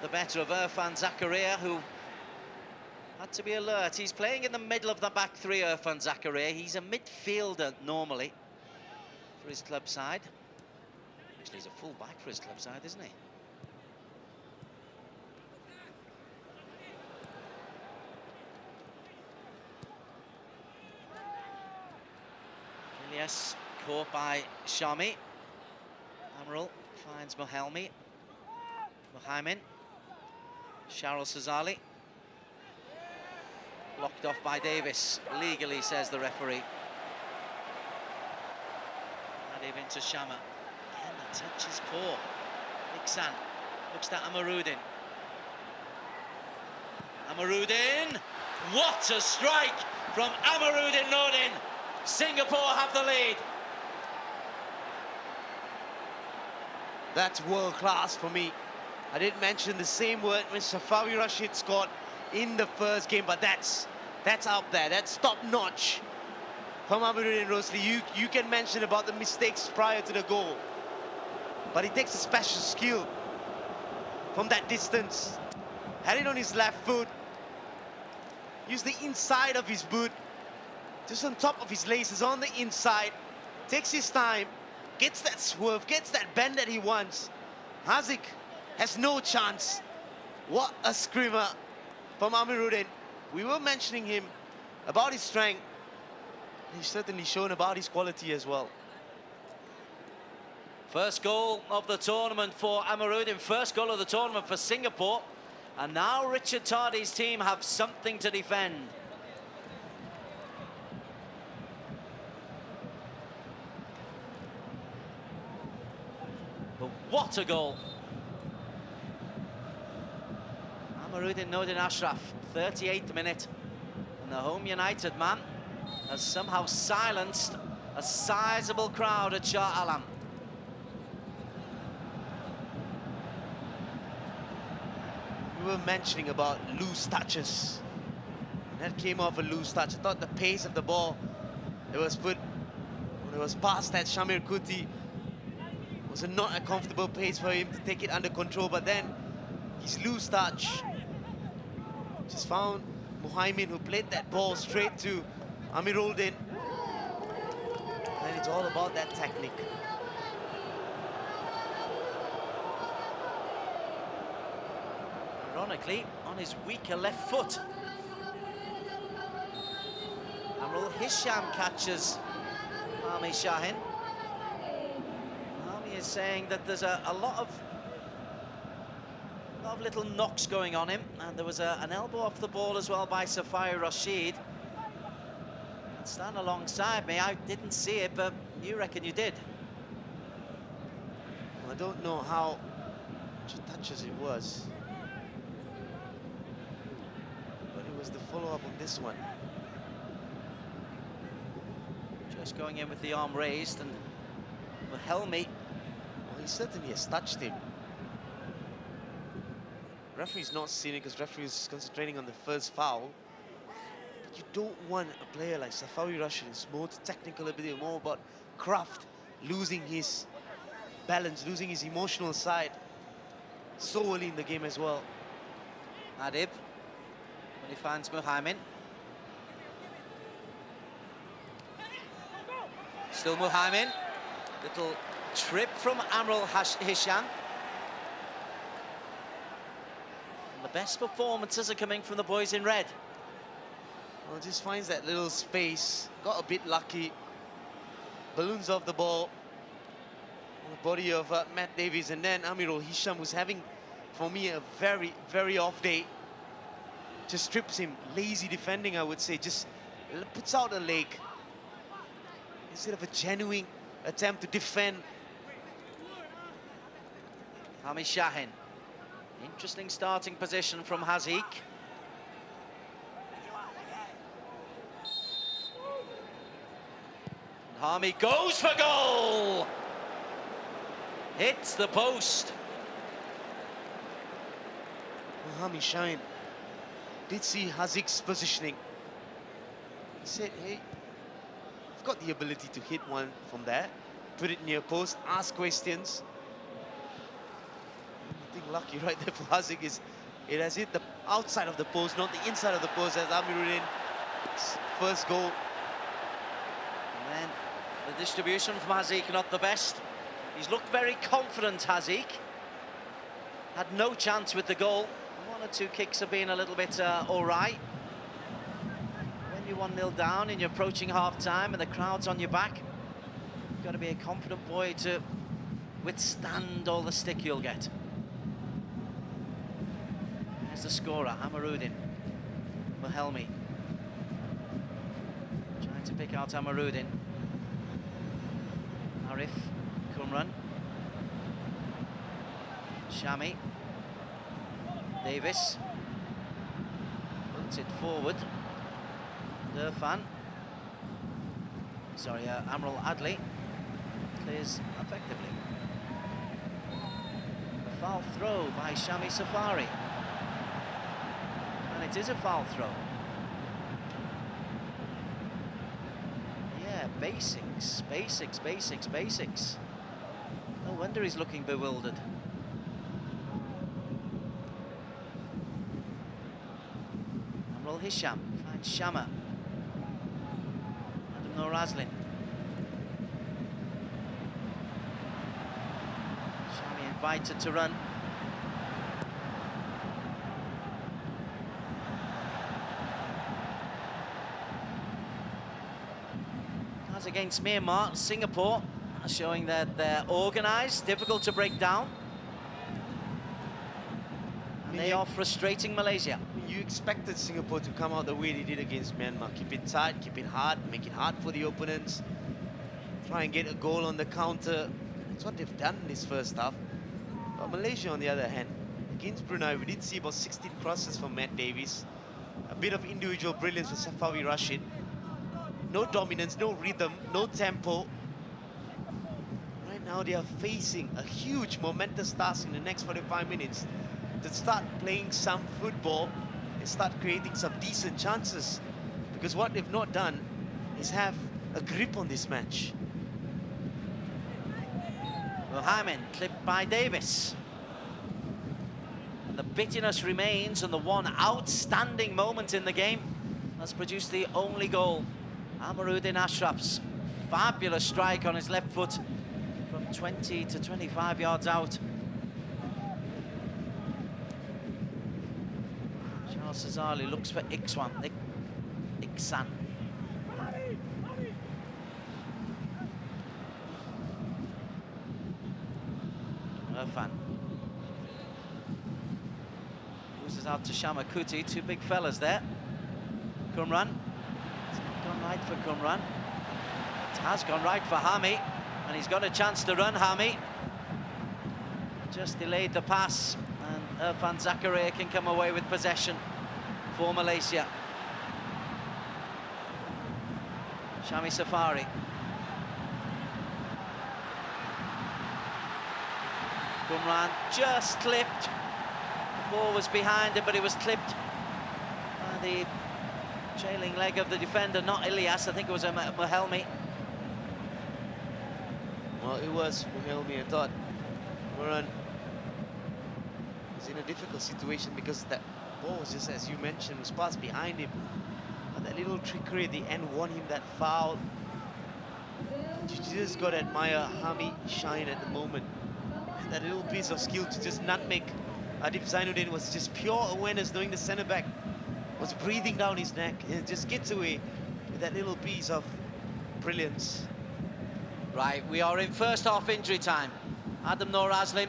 the better of Irfan Zakaria, who had to be alert. He's playing in the middle of the back three, Irfan Zakaria. He's a midfielder normally for his club side. Actually, he's a full back for his club side, isn't he? Ilyas caught by Shami. Amrul finds Muhaimin. Sharul Sazali. Blocked off by Davis, legally, says the referee. Adib into Shama. Again, the touch is poor. Iksan looks at Amarudin. Amarudin! What a strike from Amarudin Nordin! Singapore have the lead. That's world class for me. I didn't mention the same word when Safawi Rashid scored in the first game, but that's That's up there. That's top-notch from Amiruddin Rosli. You can mention about the mistakes prior to the goal, but he takes a special skill from that distance. Had it on his left foot. Use the inside of his boot, just on top of his laces, on the inside. Takes his time, gets that swerve, gets that bend that he wants. Haziq has no chance. What a screamer from Amiruddin. We were mentioning him about his strength. He's certainly shown about his quality as well. First goal of the tournament for Amiruddin, first goal of the tournament for Singapore. And now Richard Tardy's team have something to defend. But what a goal. Amiruddin Nordin Ashraf, 38th minute. And the home United man has somehow silenced a sizable crowd at Shah Alam. We were mentioning about loose touches. That came off a loose touch. I thought the pace of the ball, it was passed at Shamir Kuti, was not a comfortable pace for him to take it under control, but then his loose touch just found Muhaimin, who played that ball straight to Amiruddin. And it's all about that technique. Ironically, on his weaker left foot. Amrul Hisham catches Ami Shahin. Ami is saying that there's a lot of little knocks going on him, and there was an elbow off the ball as well by Safai Rashid. Stand alongside me, I didn't see it, but you reckon you did. I don't know how much touches it was, but it was the follow-up on this one. Just going in with the arm raised, and Helmi, well, he certainly has touched him. Referee's not seen it because referee is concentrating on the first foul. But you don't want a player like Safawi Rashid, who's more technical ability, more about craft, losing his balance, losing his emotional side so early in the game as well. Adib, when he finds Muhaimin. Still Muhaimin. Little trip from Amrul Hisham. And the best performances are coming from the boys in red. Well, just finds that little space, got a bit lucky. Balloons off the ball on the body of Matt Davies, and then Amirul Hisham, who's having, for me, a very, very off day. Just strips him. Lazy defending, I would say. Just puts out a leg instead of a genuine attempt to defend. Ami Shahin. Interesting starting position from Haziq. Hami goes for goal! Hits the post. Well, Hami Shahin did see Haziq's positioning. He said, hey, I've got the ability to hit one from there, put it near post, ask questions. I think lucky right there for Haziq is it has hit the outside of the post, not the inside of the post, as Amiruddin's first goal. And then the distribution from Haziq, not the best. He's looked very confident, Haziq. Had no chance with the goal. One or two kicks have been a little bit all right. When you're 1-0 down and you're approaching half-time and the crowd's on your back, you've got to be a confident boy to withstand all the stick you'll get. There's the scorer, Amiruddin. Muhelmi. Trying to pick out Amiruddin. Arif, Kumran. Shami. Davis. Puts it forward. Durfan. Sorry, Amrul Adli. Clears effectively. A foul throw by Shami Safari. And it is a foul throw. Yeah, basics, basics, basics, basics. No wonder he's looking bewildered. Amrul Hisham finds Shama. Adam Norazlin. Shami invited to run. As against Myanmar, Singapore are showing that they're organised, difficult to break down. And they are frustrating Malaysia. You expected Singapore to come out the way they did against Myanmar. Keep it tight, keep it hard, make it hard for the opponents. Try and get a goal on the counter. That's what they've done in this first half. But Malaysia, on the other hand, against Brunei, we did see about 16 crosses from Matt Davies. A bit of individual brilliance for Safawi Rashid. No dominance, no rhythm, no tempo. Right now they are facing a huge momentous task in the next 45 minutes to start playing some football and start creating some decent chances. Because what they've not done is have a grip on this match. Mohamed clipped by Davis. And the bitterness remains, and the one outstanding moment in the game has produced the only goal. Amaruddin Ashraf's fabulous strike on his left foot from 20 to 25 yards out. Charles Cesali looks for Iksan. Irfan. Loses out to Shamakuti, two big fellas there. Kumran. Gone right for Kumran. It has gone right for Hami, and he's got a chance to run, Hami. Just delayed the pass, and Irfan Zakaria can come away with possession for Malaysia. Shami Safari. Kumran just clipped. The ball was behind him, but it was clipped by the trailing leg of the defender, not Ilyas. I think it was a Mohelmi. Well, it was Mohelmi. I thought Moran was in a difficult situation because that ball was just, as you mentioned, was passed behind him. But that little trickery at the end won him that foul. You just got to admire Hami shine at the moment. And that little piece of skill to just nutmeg Adib Zainuddin was just pure awareness, knowing the centre-back was breathing down his neck. It just gets away with that little piece of brilliance. Right, we are in first half injury time. Adam Norazlin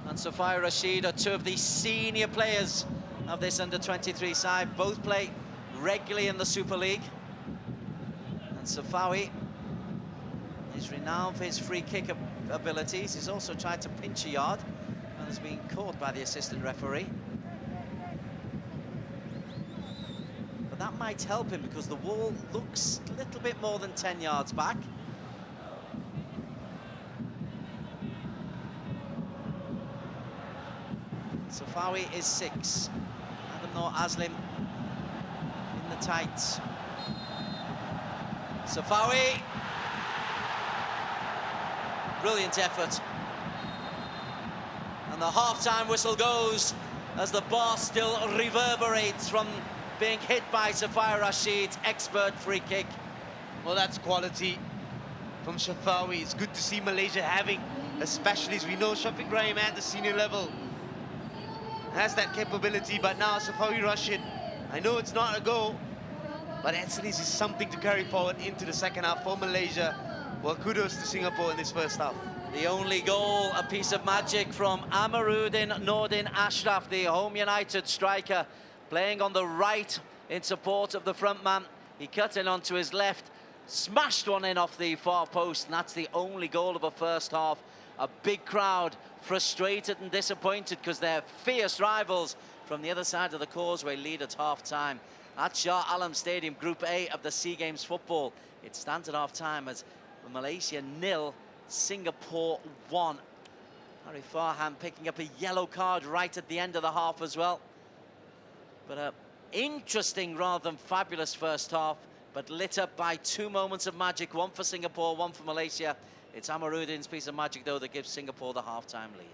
and Safawi Rashid are two of the senior players of this under-23 side. Both play regularly in the Super League. And Safawi is renowned for his free kick abilities. He's also tried to pinch a yard and has been caught by the assistant referee. But that might help him because the wall looks a little bit more than 10 yards back. Safawi is 6. Adam Norazlin in the tights. Safawi. Brilliant effort. And the half-time whistle goes as the bar still reverberates from being hit by Safawi Rashid's expert free kick. Well, that's quality from Safawi. It's good to see Malaysia having a specialist. We know Shafiq Rahim at the senior level has that capability, but now Safawi Rashid, I know it's not a goal, but at least it's something to carry forward into the second half for Malaysia. Well, kudos to Singapore in this first half. The only goal, a piece of magic from Amaruddin Nordin Ashraf, the home United striker, playing on the right in support of the front man. He cut in onto his left, smashed one in off the far post, and that's the only goal of a first half. A big crowd, frustrated and disappointed because they're fierce rivals from the other side of the causeway, lead at half-time. At Shah Alam Stadium, Group A of the SEA Games football. It stands at half-time as Malaysia 0, Singapore 1. Harry Farhan picking up a yellow card right at the end of the half as well. But an interesting rather than fabulous first half. but lit up by two moments of magic, one for Singapore, one for Malaysia. It's Amaruddin's piece of magic, though, that gives Singapore the half-time lead.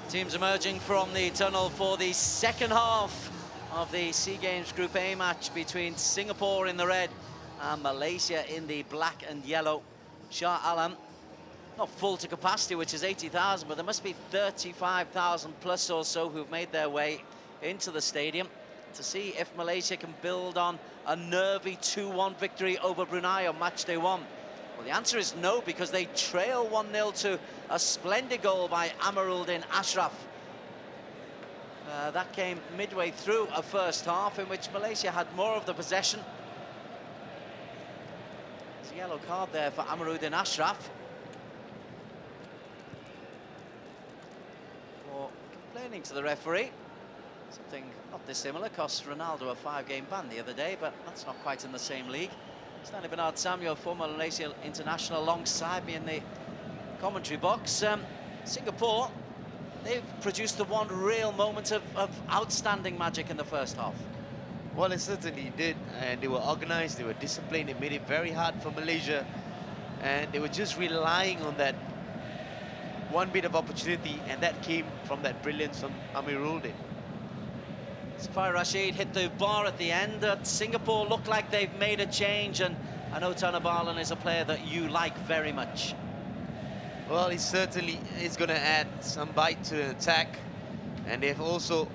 Teams emerging from the tunnel for the second half of the SEA Games Group A match between Singapore in the red and Malaysia in the black and yellow. Shah Alam, not full to capacity, which is 80,000, but there must be 35,000 plus or so who've made their way into the stadium to see if Malaysia can build on a nervy 2-1 victory over Brunei on match day one. Well, the answer is no, because they trail 1-0 to a splendid goal by Amaruddin Ashraf. That came midway through a first half in which Malaysia had more of the possession. There's a yellow card there for Amaruddin Ashraf for complaining to the referee. Something not dissimilar cost Ronaldo a 5-game ban the other day, but that's not quite in the same league. Stanley Bernard Samuel, former Malaysia international, alongside me in the commentary box. Singapore, they've produced the one real moment of outstanding magic in the first half. Well, they certainly did, and they were organized, they were disciplined, it made it very hard for Malaysia, and they were just relying on that one bit of opportunity, and that came from that brilliance from Amaruddin. Safai Rashid hit the bar at the end. Singapore look like they've made a change, and I know Tanabalan is a player that you like very much. Well, he certainly is going to add some bite to the attack, and they've also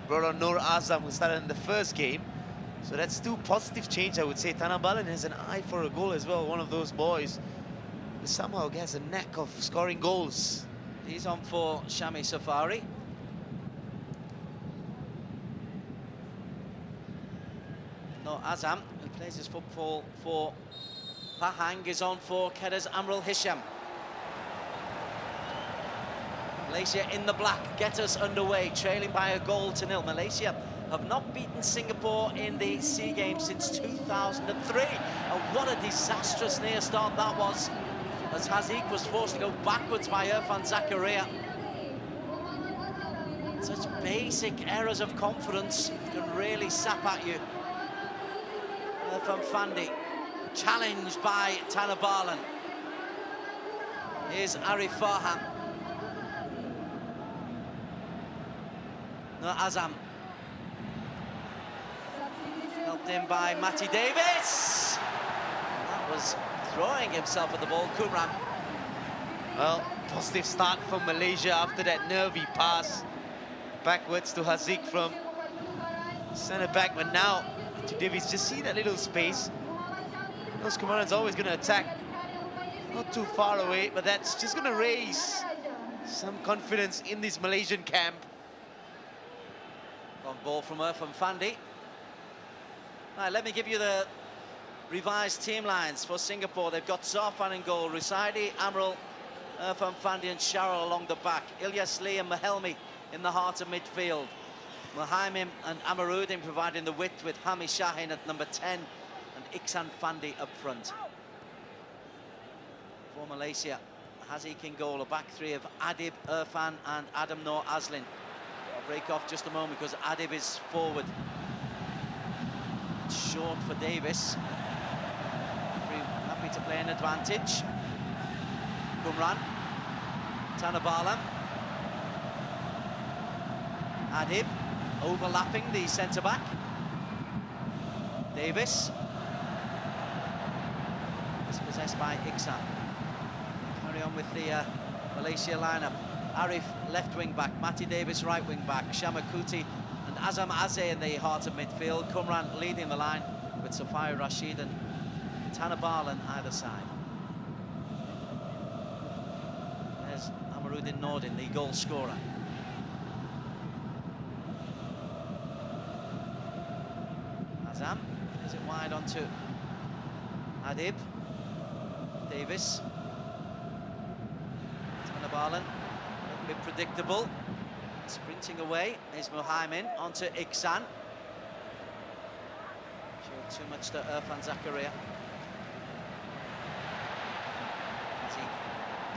brought on Nur Azam, who started in the first game. So that's two positive change, I would say. Tanabalan has an eye for a goal as well, one of those boys who somehow has a knack of scoring goals. He's on for Shami Safari. No, Azam, who plays his football for Pahang, is on for Keders Amrul Hisham. Malaysia in the black get us underway, trailing by a goal to nil. Malaysia have not beaten Singapore in the SEA Games since 2003. And what a disastrous near start that was, as Haziq was forced to go backwards by Irfan Zakaria. Such basic errors of confidence can really sap at you. Irfan Fandi, challenged by Tanabalan. Here's Arif Farhan. No, Azam. Helped in by Matty Davis. That was throwing himself at the ball, Kumran. Well, positive start from Malaysia after that nervy pass backwards to Haziq from centre-back, but now to Davies. Just see that little space. Those Kumaran's always going to attack. Not too far away, but that's just going to raise some confidence in this Malaysian camp. On ball from Irfan Fandi. Right, let me give you the revised team lines for Singapore. They've got Zarfan in goal, Rusaidi, Amrul, Irfan Fandi and Sharrell along the back. Ilyas Lee and Mahelmi in the heart of midfield. Muhammad and Amaruddin providing the width with Hami Shahin at number 10 and Iksan Fandi up front. For Malaysia, Haziq in goal, a back three of Adib, Irfan and Adam Noor Azlin. I'll break off just a moment because Adib is forward. It's short for Davis. Happy to play an advantage. Kumran, Tanabalan, Adib overlapping the centre-back. Davis. Dispossessed by Iksan. Carry on with the Malaysia lineup. Arif, left wing-back. Matty Davis, right wing-back. Shamakuti and Azam Azeh in the heart of midfield. Kumran leading the line with Safai Rashid and Tanabalan either side. There's Amaruddin Nordin, the goal scorer. Azam is it wide onto Adib. Davis. Tanabalan, a little bit predictable. Sprinting away is Muhammad onto Iksan. Showed too much to Irfan Zakaria. Is he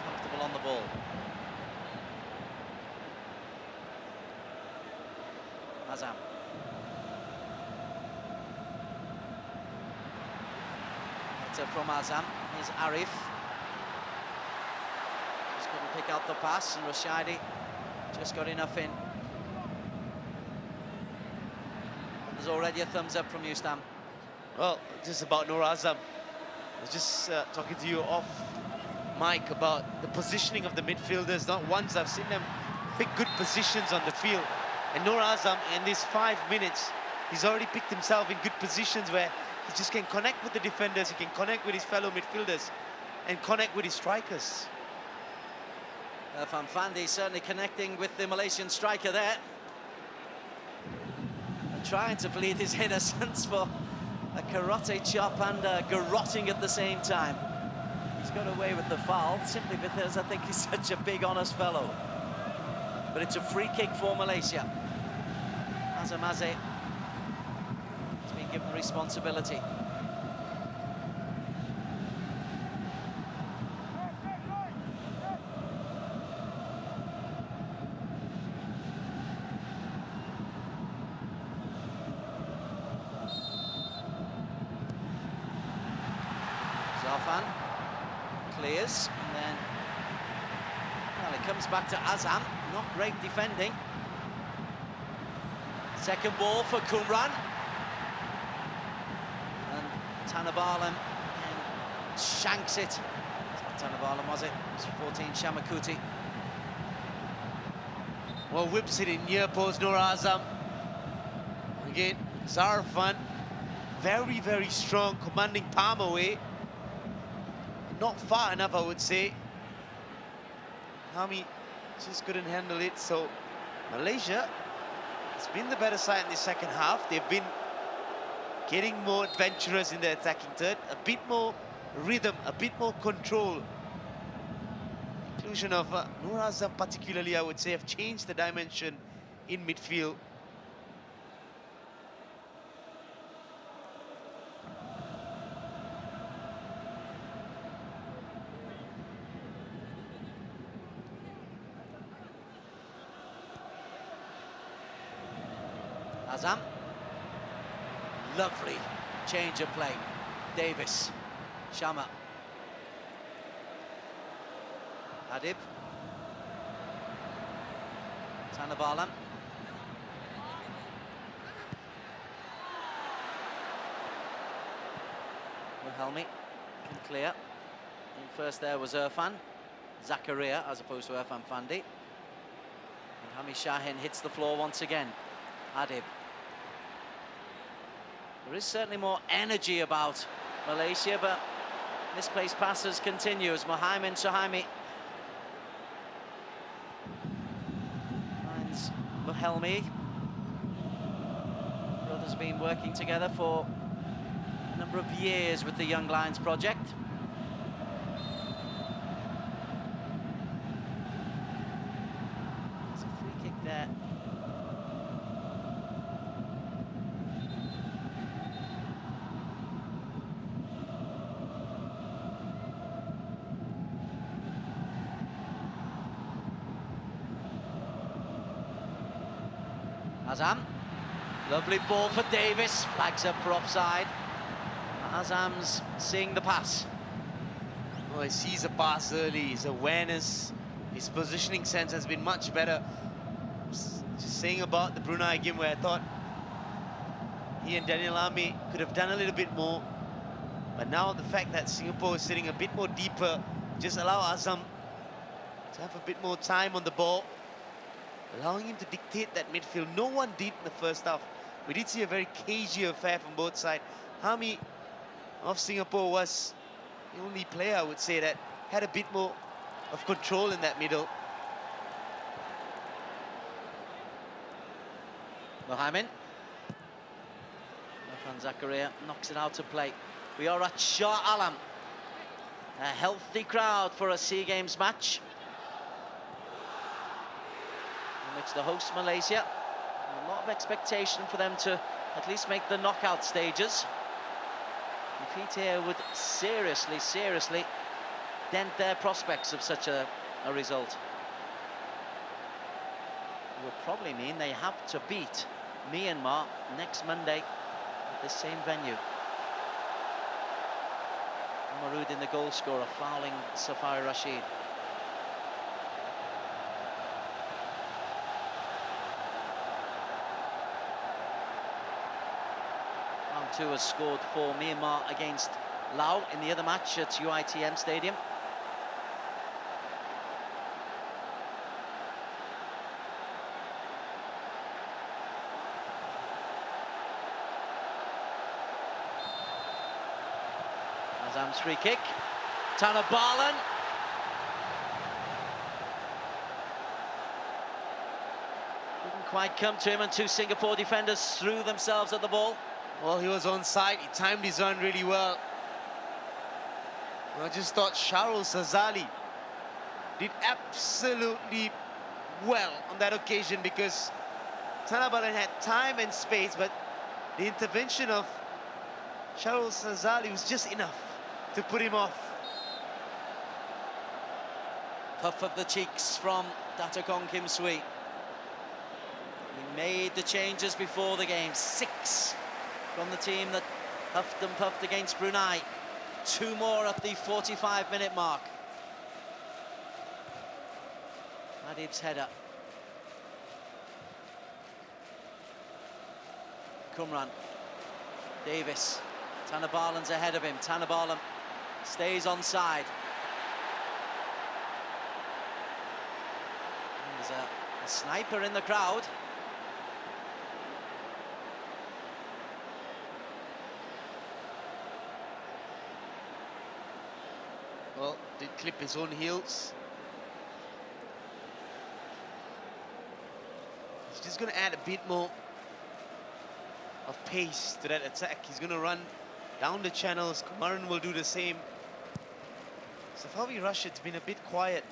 comfortable on the ball? Azam. From Azam, here's Arif. pick out the pass, and Rashidi just got enough in. There's already a thumbs up from you, Stam. Well, just about Noor Azam. I was just talking to you off mic about the positioning of the midfielders. Not once I've seen them pick good positions on the field. And Noor Azam, in these 5 minutes, he's already picked himself in good positions where he just can connect with the defenders, he can connect with his fellow midfielders, and connect with his strikers. Van Fandi certainly connecting with the Malaysian striker there. And trying to plead his innocence for a karate chop and garrotting at the same time. He's got away with the foul simply because I think he's such a big, honest fellow. But it's a free kick for Malaysia. Azamaze has been given responsibility. Zarfan clears, and then, well, it comes back to Azam. Not great defending. Second ball for Kumran. And Tanabalan shanks it. Tanabalan, was it? It was 14, Shamakuti. Well, whips it in near post, Noor Azam. Again, Zarfan, very, very strong, commanding palm away. Not far enough, I would say. Hami just couldn't handle it, so Malaysia has been the better side in the second half. They've been getting more adventurous in the attacking third, a bit more rhythm, a bit more control. Inclusion of Noor Azam particularly, I would say, have changed the dimension in midfield. Azam. Lovely change of play. Davis. Shama. Adib. Tanabalan. Helmi can clear. In first there was Irfan. Zakaria as opposed to Irfan Fandi. And Hami Shahin hits the floor once again. Adib. There is certainly more energy about Malaysia, but misplaced passes continue as Mohamed Suhaimi finds Muhelmi. Brothers have been working together for a number of years with the Young Lions project. There's a free kick there. Azam, lovely ball for Davis, flags up for offside. Azam's seeing the pass. Well, he sees a pass early, his awareness, his positioning sense has been much better. Just saying about the Brunei game where I thought he and Daniel Ami could have done a little bit more. But now the fact that Singapore is sitting a bit more deeper, just allow Azam to have a bit more time on the ball, allowing him to dictate that midfield. No one did in the first half. We did see a very cagey affair from both sides. Hami of Singapore was the only player, I would say, that had a bit more of control in that middle. Mohamed. Irfan Zakaria knocks it out of play. We are at Shah Alam. A healthy crowd for a SEA Games match. It's the host Malaysia. A lot of expectation for them to at least make the knockout stages. Defeat here would seriously dent their prospects of such a result. It would probably mean they have to beat Myanmar next Monday at the same venue. Amarud in the goal scorer, fouling Safari Rashid. too, has scored for Myanmar against Laos in the other match at UITM Stadium. Azam's free kick. Tanner Barlan. Didn't quite come to him, and two Singapore defenders threw themselves at the ball. Well, he was on side. He timed his run really well. I just thought Shahrul Sazali did absolutely well on that occasion, because Tanner Barlan had time and space, but the intervention of Shahrul Sazali was just enough to put him off. Puff of the cheeks from Datakong Kim Sui. He made the changes before the game. 6 from the team that huffed and puffed against Brunei. 2 more at the 45-minute mark. Adib's header. Kumran. Davis. Tanner Barlan's ahead of him. Tanner Barlan stays onside. There's a sniper in the crowd. Well, did clip his own heels. He's just going to add a bit more of pace to that attack. He's going to run down the channels. Kumaran will do the same. Safawi Rashid's been a bit quiet,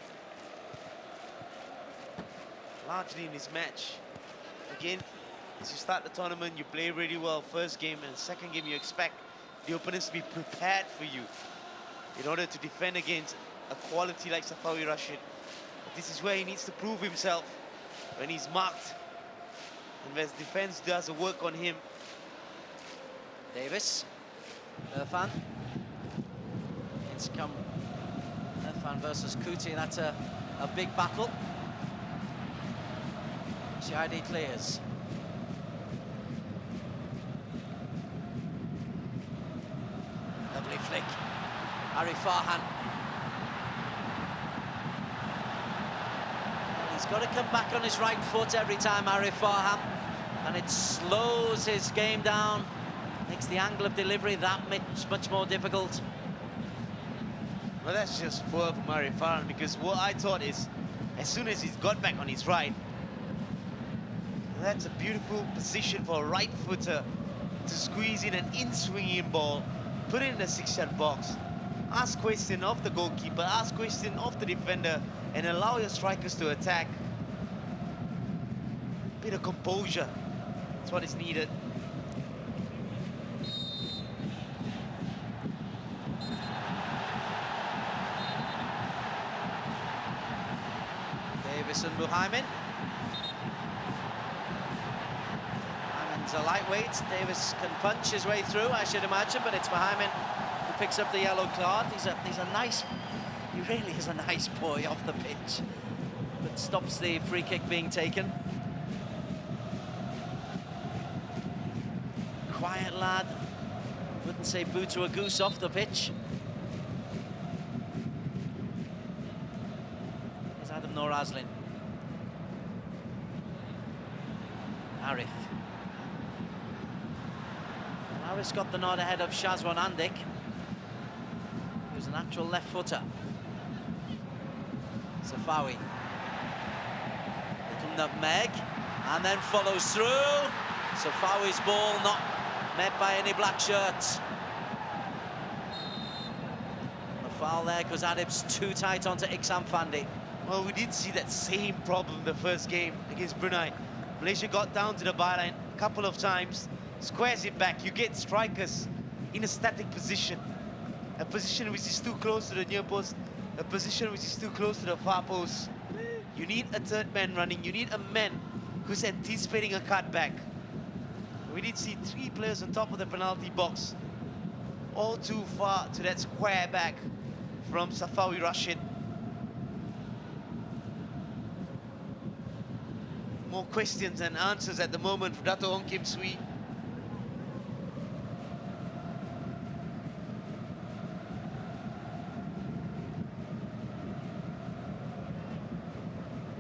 largely in his match. Again, as you start the tournament, you play really well first game, and second game you expect the opponents to be prepared for you in order to defend against a quality like Safawi Rashid. But this is where he needs to prove himself, when he's marked and where defense does a work on him. Davis. Irfan. It's come Irfan versus Kuti. That's a big battle. CID clears. Lovely flick. Arif Farhan. He's got to come back on his right foot every time, Arif Farhan, and it slows his game down, makes the angle of delivery that much more difficult. Well, that's just poor from Arif Farhan, because what I thought is, as soon as he's got back on his right, that's a beautiful position for a right footer to squeeze in an in-swinging ball, put it in the 6-yard box, ask question of the goalkeeper, ask question of the defender, and allow your strikers to attack. Bit of composure, that's what is needed. Davis and Muhaimin. Muhaimin's a lightweight. Davis can punch his way through, I should imagine, but it's Muhaimin who picks up the yellow card. He's a nice, he really is a nice boy off the pitch, but stops the free kick being taken. Quiet lad, wouldn't say boo to a goose off the pitch. There's Adam Noor Aslin. Arif. Arif's got the nod ahead of Shazwan Andik, who's a natural left footer. Safawi. Little nutmeg, and then follows through. Safawi's ball not met by any black shirts. The foul there because Adib's too tight onto Iksam Fandi. Well, we did see that same problem the first game against Brunei. Malaysia got down to the byline a couple of times, squares it back. You get strikers in a static position, a position which is too close to the near post, a position which is too close to the far post. You need a third man running. You need a man who's anticipating a cutback. We did see 3 players on top of the penalty box, all too far to that square back from Safawi Rashid. More questions than answers at the moment for Dato' Ong Kim Sui.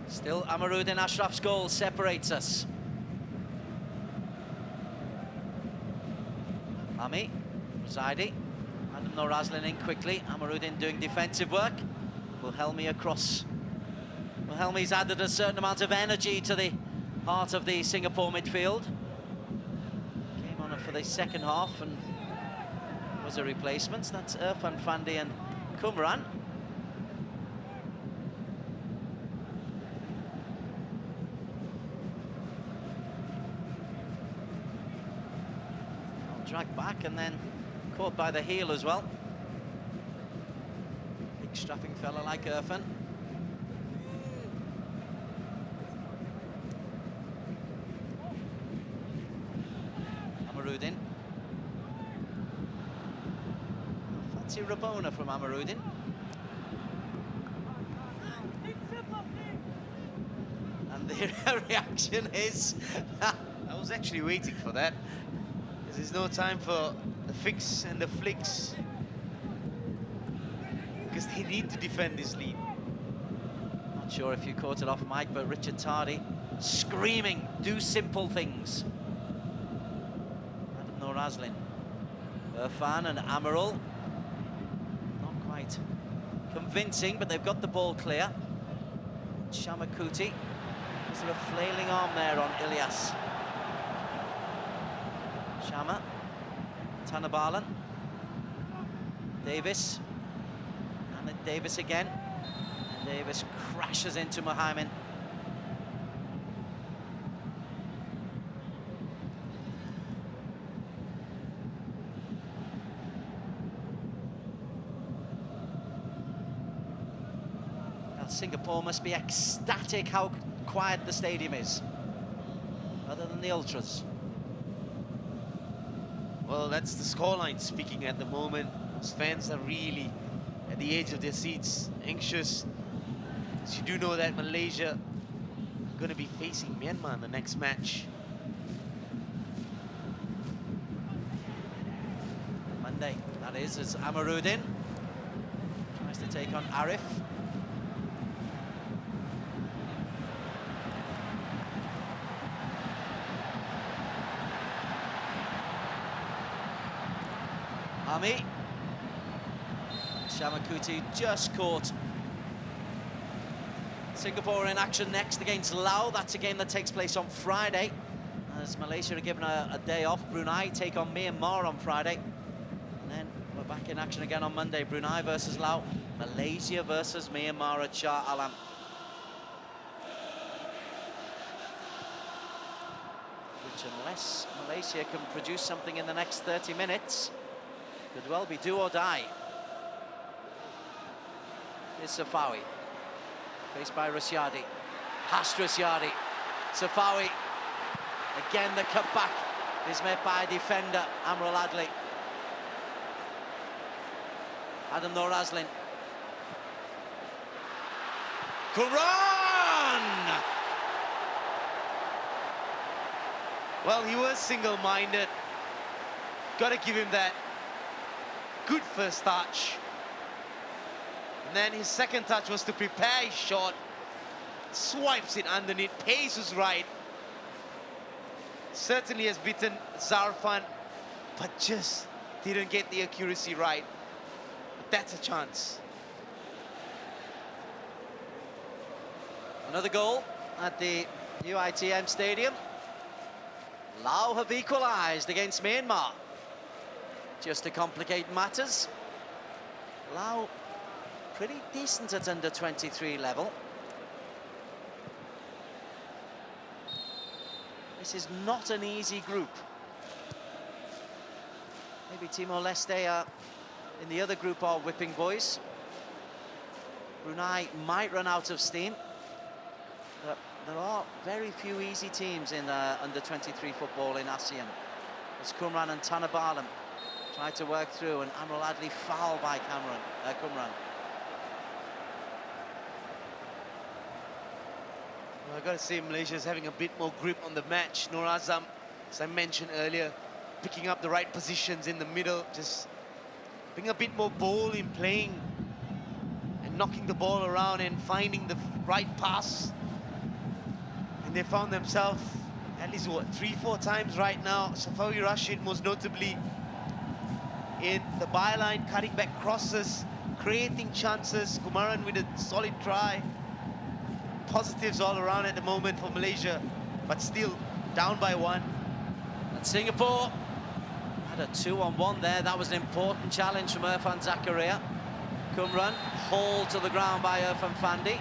Still Amaruddin Ashraf's goal separates us. Ami, Zaidi, Adam Norazlin in quickly. Amaruddin doing defensive work. Wilhelmi across. Wilhelmi's added a certain amount of energy to the heart of the Singapore midfield. Came on for the second half and was a replacement. That's Irfan Fandi and Kumran. Dragged back and then caught by the heel as well. Big strapping fella like Irfan. Amaruddin. Fancy Rabona from Amaruddin. And the reaction is... I was actually waiting for that. There's no time for the fix and the flicks, because they need to defend this lead. Not sure if you caught it off mic, but Richard Tardy screaming, do simple things. Adam Norazlin, Irfan and Amarul. Not quite convincing, but they've got the ball clear. Shamakuti. Is there a flailing arm there on Ilyas? Shama, Tanabalan, Davis, and then Davis again. And Davis crashes into Muhammad. Now Singapore must be ecstatic how quiet the stadium is, other than the ultras. Well, that's the scoreline speaking at the moment. Those fans are really at the edge of their seats, anxious. As you do know that Malaysia are going to be facing Myanmar in the next match. Monday, that is, as Amaruddin tries to take on Arif. Ami. Shamakuti just caught. Singapore in action next against Laos. That's a game that takes place on Friday, as Malaysia are given a day off. Brunei take on Myanmar on Friday. And then we're back in action again on Monday. Brunei versus Laos. Malaysia versus Myanmar at Shah Alam. Which, unless Malaysia can produce something in the next 30 minutes, could well be do or die. Here's Safawi, faced by Rashadi. Past Rashadi. Safawi. Again, the cutback is met by a defender, Amrul Adli. Adam Norazlin. Quran! Well, he was single-minded. Got to give him that. Good first touch. And then his second touch was to prepare his shot. Swipes it underneath, pace was right. Certainly has beaten Zarfan, but just didn't get the accuracy right. But that's a chance. Another goal at the UITM Stadium. Laos have equalised against Myanmar. Just to complicate matters, Laos pretty decent at under 23 level. This is not an easy group. Maybe Timor-Leste in the other group are whipping boys. Brunei might run out of steam. But there are very few easy teams in under 23 football in ASEAN. There's Kumran and Tanabalan try to work through, and Amrul Adli fouled by Kumran. Well, I got to say, Malaysia's having a bit more grip on the match. Nur Azam, as I mentioned earlier, picking up the right positions in the middle, just being a bit more bold in playing and knocking the ball around and finding the right pass And they found themselves at least, what, 3-4 times right now. Safawi Rashid, most notably, in the byline, cutting back crosses, creating chances. Kumaran with a solid try. Positives all around at the moment for Malaysia, but still down by 1. And Singapore had a 2-on-1 there. That was an important challenge from Irfan Zakaria. Kumran hauled to the ground by Irfan Fandi.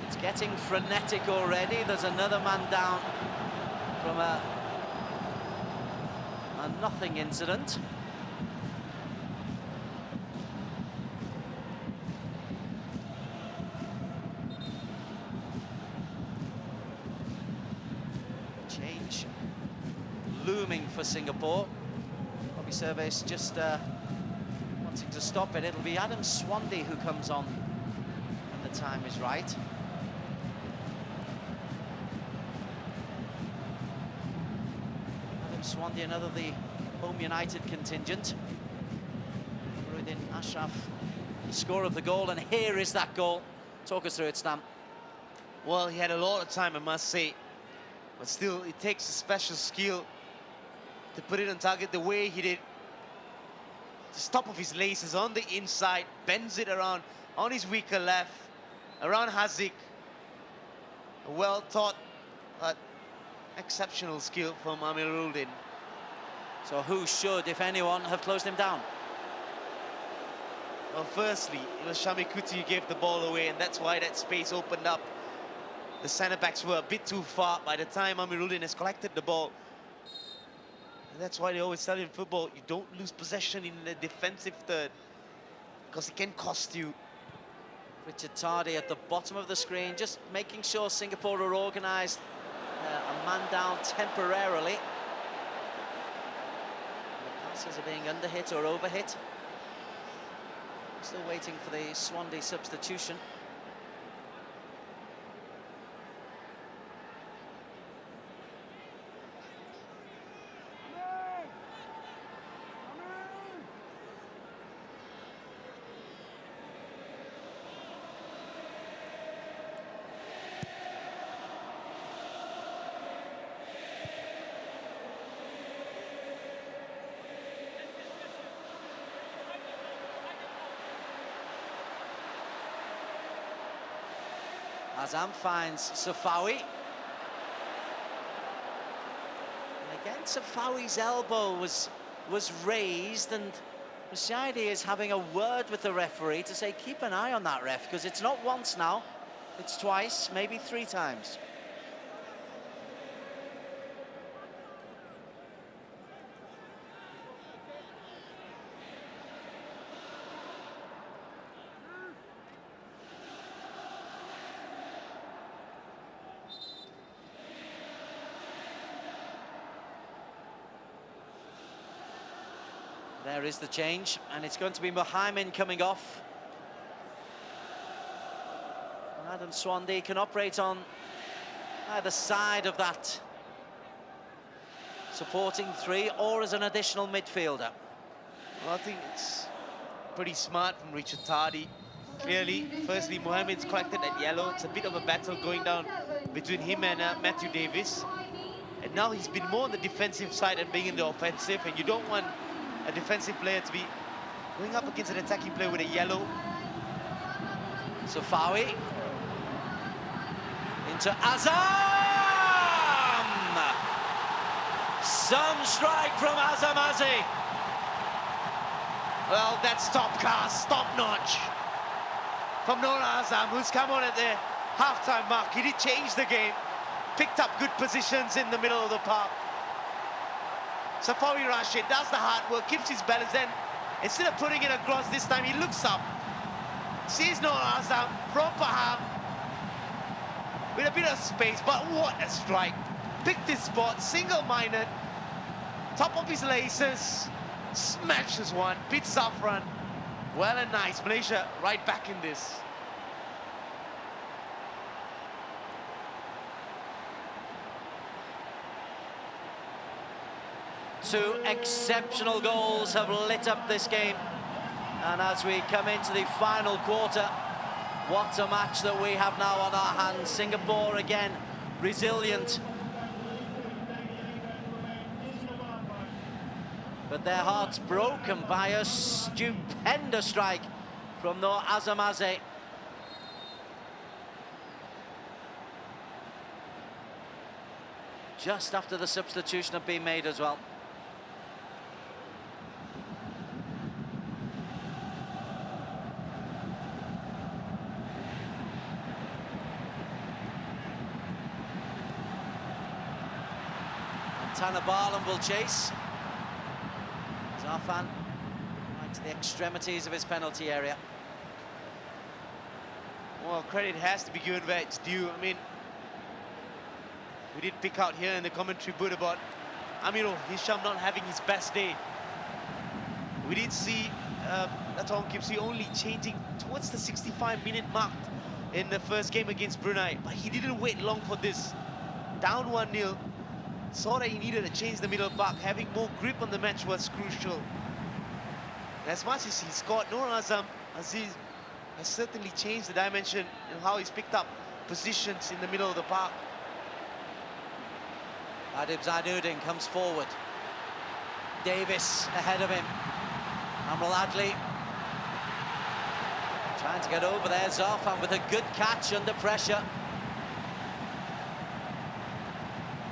It's getting frenetic already. There's another man down from a nothing incident. Change looming for Singapore. Bobby Service just wanting to stop it. It'll be Adam Swandy who comes on when the time is right. Adam Swandy, another of the Home United contingent. Ruddin Ashraf, the score of the goal, and here is that goal. Talk us through it, Stam. Well, he had a lot of time, I must say. But still, it takes a special skill to put it on target the way he did. Just top of his laces on the inside, bends it around on his weaker left, around Haziq. A well-taught, but exceptional skill from Amiruddin. So who should, if anyone, have closed him down? Well, firstly, it was Shami Kuti who gave the ball away, and that's why that space opened up. The centre-backs were a bit too far by the time Amiruddin has collected the ball. And that's why they always tell you in football, you don't lose possession in the defensive third, because it can cost you. Richard Tardy at the bottom of the screen, just making sure Singapore are organised. A man down temporarily. The passes are being underhit or overhit. Still waiting for the Swandy substitution. Azam finds Safawi. And again, Safawi's elbow was raised, and Mashidi is having a word with the referee to say, keep an eye on that, ref, because it's not once now, it's twice, maybe 3 times. There is the change, and it's going to be Mohamed coming off. And Adam Swandy can operate on either side of that supporting 3 or as an additional midfielder. Well, I think it's pretty smart from Richard Tardy. Clearly, firstly, Mohamed's collected that yellow. It's a bit of a battle going down between him and Matthew Davis. And now he's been more on the defensive side and being in the offensive, and you don't want a defensive player to be going up against an attacking player with a yellow. Safawi into Azam! Some strike from Azam Azzi. Well, that's top class, top notch from Noor Azam, who's come on at the half-time mark. He did change the game, picked up good positions in the middle of the park. Safawi Rashid does the hard work, keeps his balance, then instead of putting it across this time, he looks up, sees Noor Azam from Pahang with a bit of space, but what a strike. Picked his spot, single-minded, top of his laces, smashes one, beats Safran. Well and nice, Malaysia right back in this. 2 exceptional goals have lit up this game. And as we come into the final quarter, what a match that we have now on our hands. Singapore again, resilient. But their hearts broken by a stupendous strike from Noor Azamaze. Just after the substitution had been made as well. Tanner Barlam will chase. Zarfan right to the extremities of his penalty area. Well, credit has to be given where it's due. I mean, we did pick out here in the commentary booth about Amirul Hisham not having his best day. We did see Latong Kipsey only changing towards the 65-minute mark in the first game against Brunei, but he didn't wait long for this. Down 1-0, saw that he needed to change the middle park. Having more grip on the match was crucial. As much as he scored, Noor Azam Aziz has certainly changed the dimension in how he's picked up positions in the middle of the park. Adib Zainuddin comes forward. Davis ahead of him. Amral Adli trying to get over there. Zarfan with a good catch under pressure.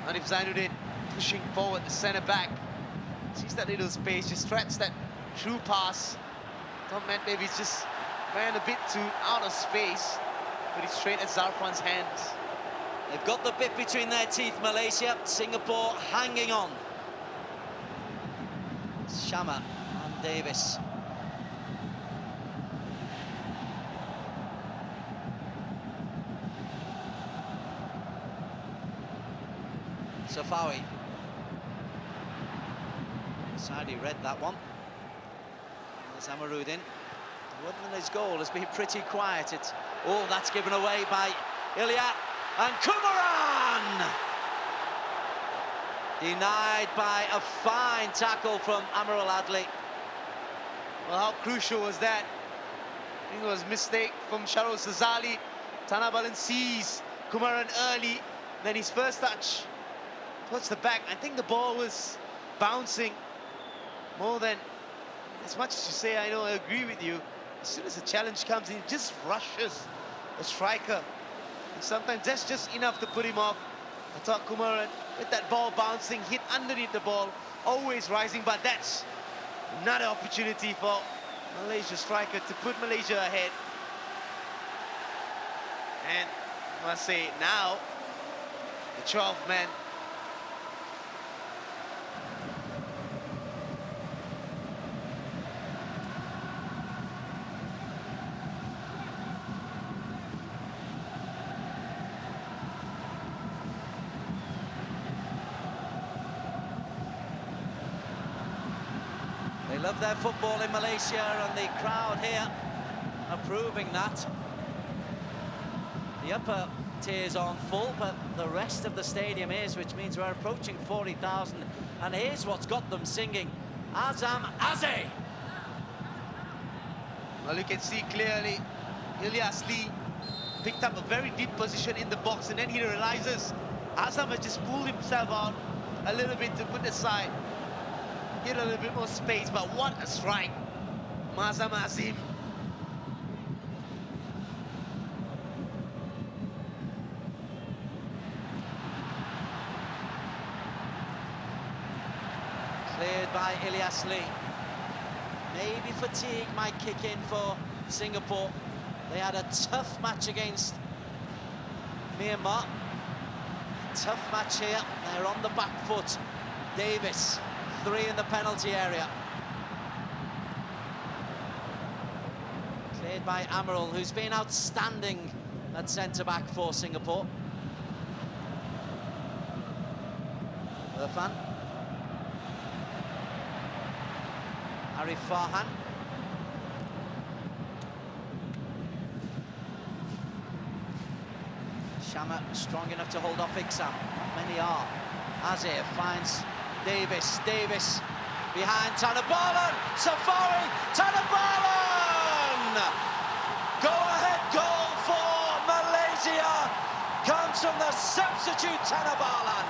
Adib Zainuddin pushing forward the centre-back. Sees that little space, just threats that true pass. Tom Matt Davies just ran a bit too out of space, but he's straight at Zarfan's hands. They've got the bit between their teeth, Malaysia. Singapore hanging on. Shama and Davis. Safawi. Saudi read that one. Zamaruddin. Other than his goal has been pretty quiet. It's that's given away by Ilya and Kumaran. Denied by a fine tackle from Amrul Adli. Well, how crucial was that? I think it was a mistake from Sharul Sazali. Tanabalan sees Kumaran early, then his first touch towards the back. I think the ball was bouncing more than, as much as you say, I know, I agree with you. As soon as the challenge comes in, he just rushes a striker. And sometimes that's just enough to put him off. I thought Kumaran, with that ball bouncing, hit underneath the ball, always rising, but that's another opportunity for Malaysia striker to put Malaysia ahead. And I must say, now, the 12th man. They love their football in Malaysia, and the crowd here are proving that. The upper tiers aren't full, but the rest of the stadium is, which means we're approaching 40,000. And here's what's got them singing, Azam Aze. Well, you can see clearly, Ilyas Lee picked up a very deep position in the box, and then he realizes Azam has just pulled himself out a little bit to put aside. Get a little bit more space, but what a strike. Mazam Azim. Cleared by Ilyas Lee. Maybe fatigue might kick in for Singapore. They had a tough match against Myanmar. Tough match here. They're on the back foot. Davis. 3 in the penalty area. Cleared by Amarul, who's been outstanding at centre-back for Singapore. Irfan. Arif Farhan. Shama strong enough to hold off Iksam. Not many are. Azir finds Davis. Davis behind Tanabalan. Safari, Tanabalan! Go-ahead goal for Malaysia comes from the substitute Tanabalan.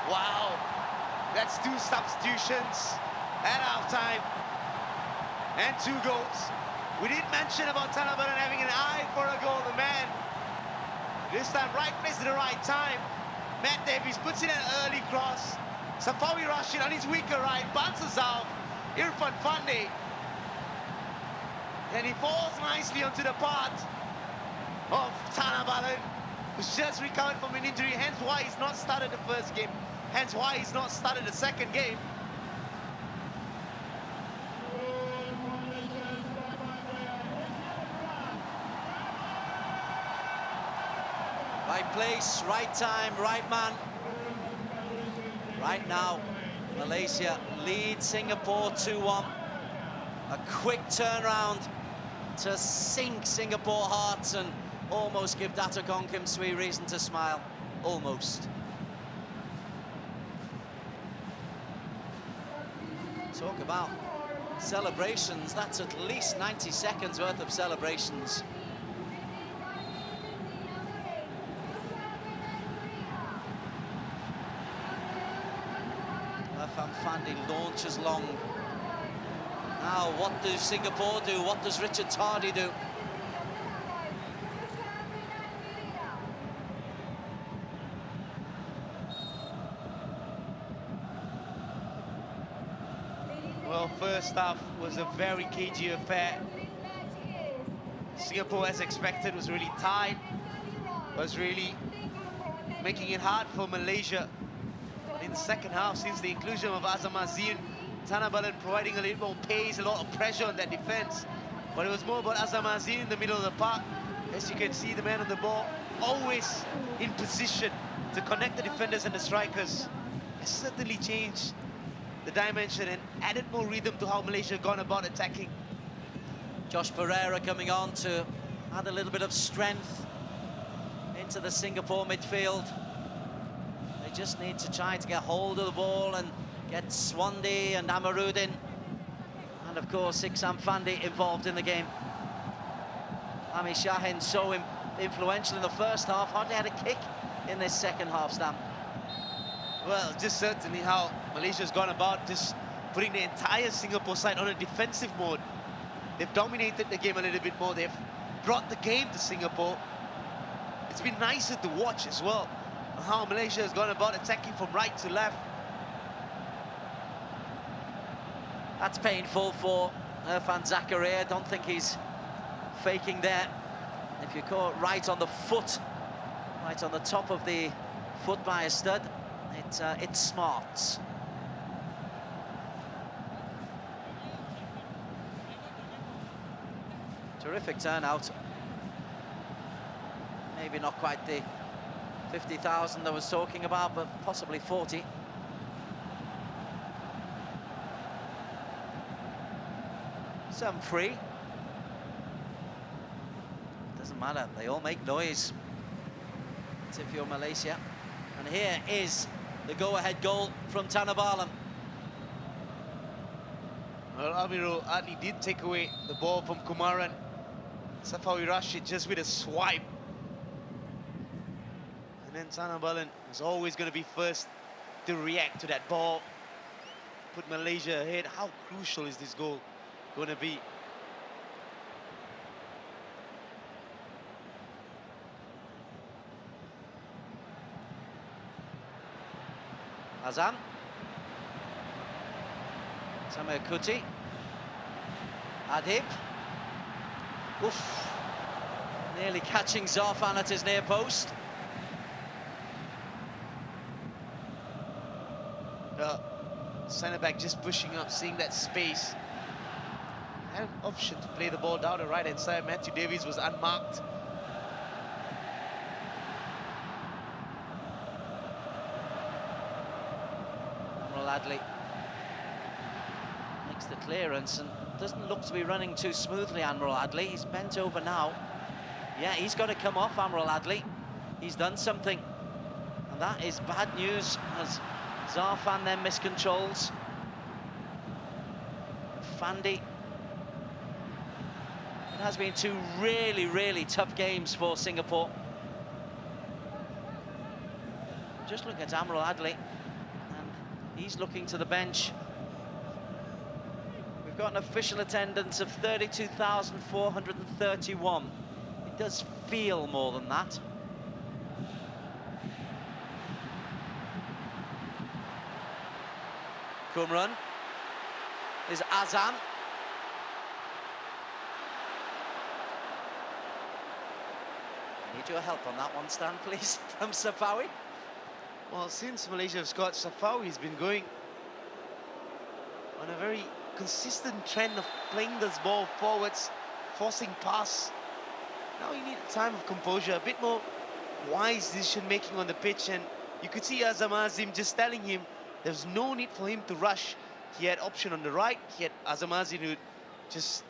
Wow, that's 2 substitutions at halftime and 2 goals. We didn't mention about Tanabalan having an eye for a goal. The man, this time right place at the right time. Matt Davies puts in an early cross. Safawi Rashid on his weaker right, bounces out. Irfan Fande. And he falls nicely onto the path of Tanabalan, who's just recovered from an injury, hence why he's not started the first game, hence why he's not started the second game. Right place, right time, right man. Right now, Malaysia lead Singapore 2-1. A quick turnaround to sink Singapore hearts and almost give Datukong Kim Swee reason to smile. Almost. Talk about celebrations. That's at least 90 seconds worth of celebrations. Fandi launches long. Now, what does Singapore do? What does Richard Tardy do? Well, first half was a very cagey affair. Singapore, as expected, was really tight, was really making it hard for Malaysia. In the second half, since the inclusion of Azam Azin, Tanabalan providing a little more pace, a lot of pressure on that defense. But it was more about Azam Azin in the middle of the park. As you can see, the man on the ball, always in position to connect the defenders and the strikers. Has certainly changed the dimension and added more rhythm to how Malaysia have gone about attacking. Josh Pereira coming on to add a little bit of strength into the Singapore midfield. They just need to try to get hold of the ball and get Swandi and Amarudin, and of course Iksan Fandi involved in the game. Ami Shahin so influential in the first half, hardly had a kick in this second half, Stam. Well, just certainly how Malaysia's gone about just putting the entire Singapore side on a defensive mode. They've dominated the game a little bit more. They've brought the game to Singapore. It's been nicer to watch as well, how Malaysia has gone about attacking from right to left. That's painful for Irfan Zakaria. I don't think he's faking there. If you're caught right on the foot, right on the top of the foot by a stud, it's smart. Terrific turnout. Maybe not quite the 50,000 I was talking about, but possibly 40. Some free. Doesn't matter, they all make noise. It's if you're Malaysia. And here is the go-ahead goal from Tanabalan. Well, Amirul Adli did take away the ball from Kumaran. Safawi Rashid just with a swipe. And then Tanabalan was always going to be first to react to that ball. Put Malaysia ahead. How crucial is this goal going to be? Azam. Samir Kuti. Adib. Oof. Nearly catching Zarfan at his near post. Centre-back just pushing up, seeing that space. Had an option to play the ball down the right-hand side. Matthew Davies was unmarked. Adli makes the clearance and doesn't look to be running too smoothly, Admiral Adli. He's bent over now. Yeah, he's got to come off, Admiral Adli. He's done something. And that is bad news as Zarfan then miscontrols. Fandi. It has been two really, really tough games for Singapore. Just look at Amrul Adli, and he's looking to the bench. We've got an official attendance of 32,431. It does feel more than that. Kumran is Azam. Need your help on that one, Stan, please, from Safawi. Well, since Malaysia have scored, Safawi's been going on a very consistent trend of playing this ball forwards, forcing pass. Now you need a time of composure, a bit more wise decision-making on the pitch, and you could see Azam Azim just telling him there's no need for him to rush. He had option on the right, he had Azam Azim who just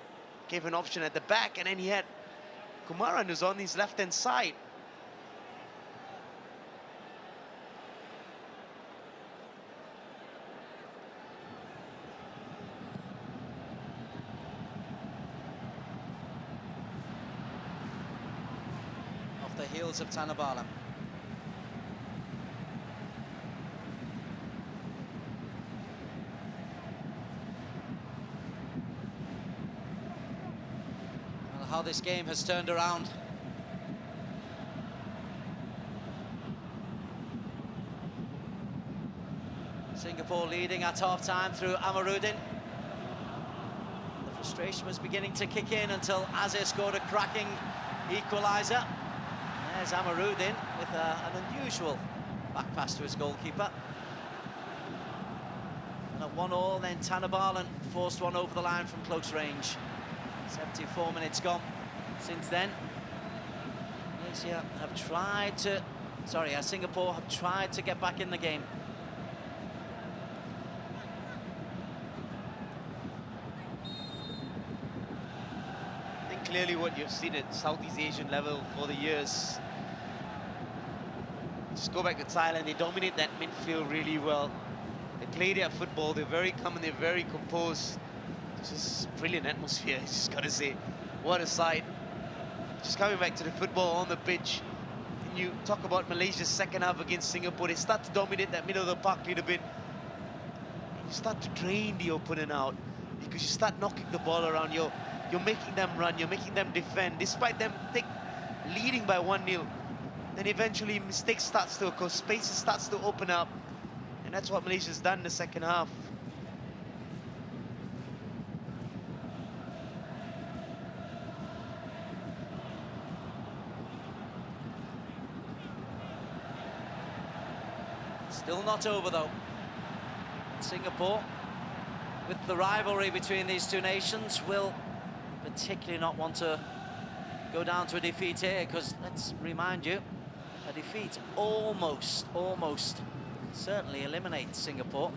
gave an option at the back, and then he had Kumaran who's on his left-hand side. Off the heels of Tanabalam. How this game has turned around. Singapore leading at half-time through Amaruddin. The frustration was beginning to kick in until Azir scored a cracking equaliser. There's Amaruddin with an unusual back pass to his goalkeeper. And at 1-1, then Tanabalan forced one over the line from close range. 74 minutes gone since then. Malaysia have tried to, Singapore have tried to get back in the game. I think clearly what you've seen at Southeast Asian level for the years. Just go back to Thailand, they dominate that midfield really well. They play their football, they're very calm and they're very composed. Just brilliant atmosphere, just gotta say. What a sight. Just coming back to the football on the pitch. And you talk about Malaysia's second half against Singapore, they start to dominate that middle of the park a little bit. And you start to drain the opponent out because you start knocking the ball around. You're making them run, you're making them defend. Despite them leading by 1-0, then eventually mistakes starts to occur, spaces starts to open up. And that's what Malaysia's done in the second half. Still not over though. Singapore, with the rivalry between these two nations, will particularly not want to go down to a defeat here, because let's remind you, a defeat almost certainly eliminates Singapore.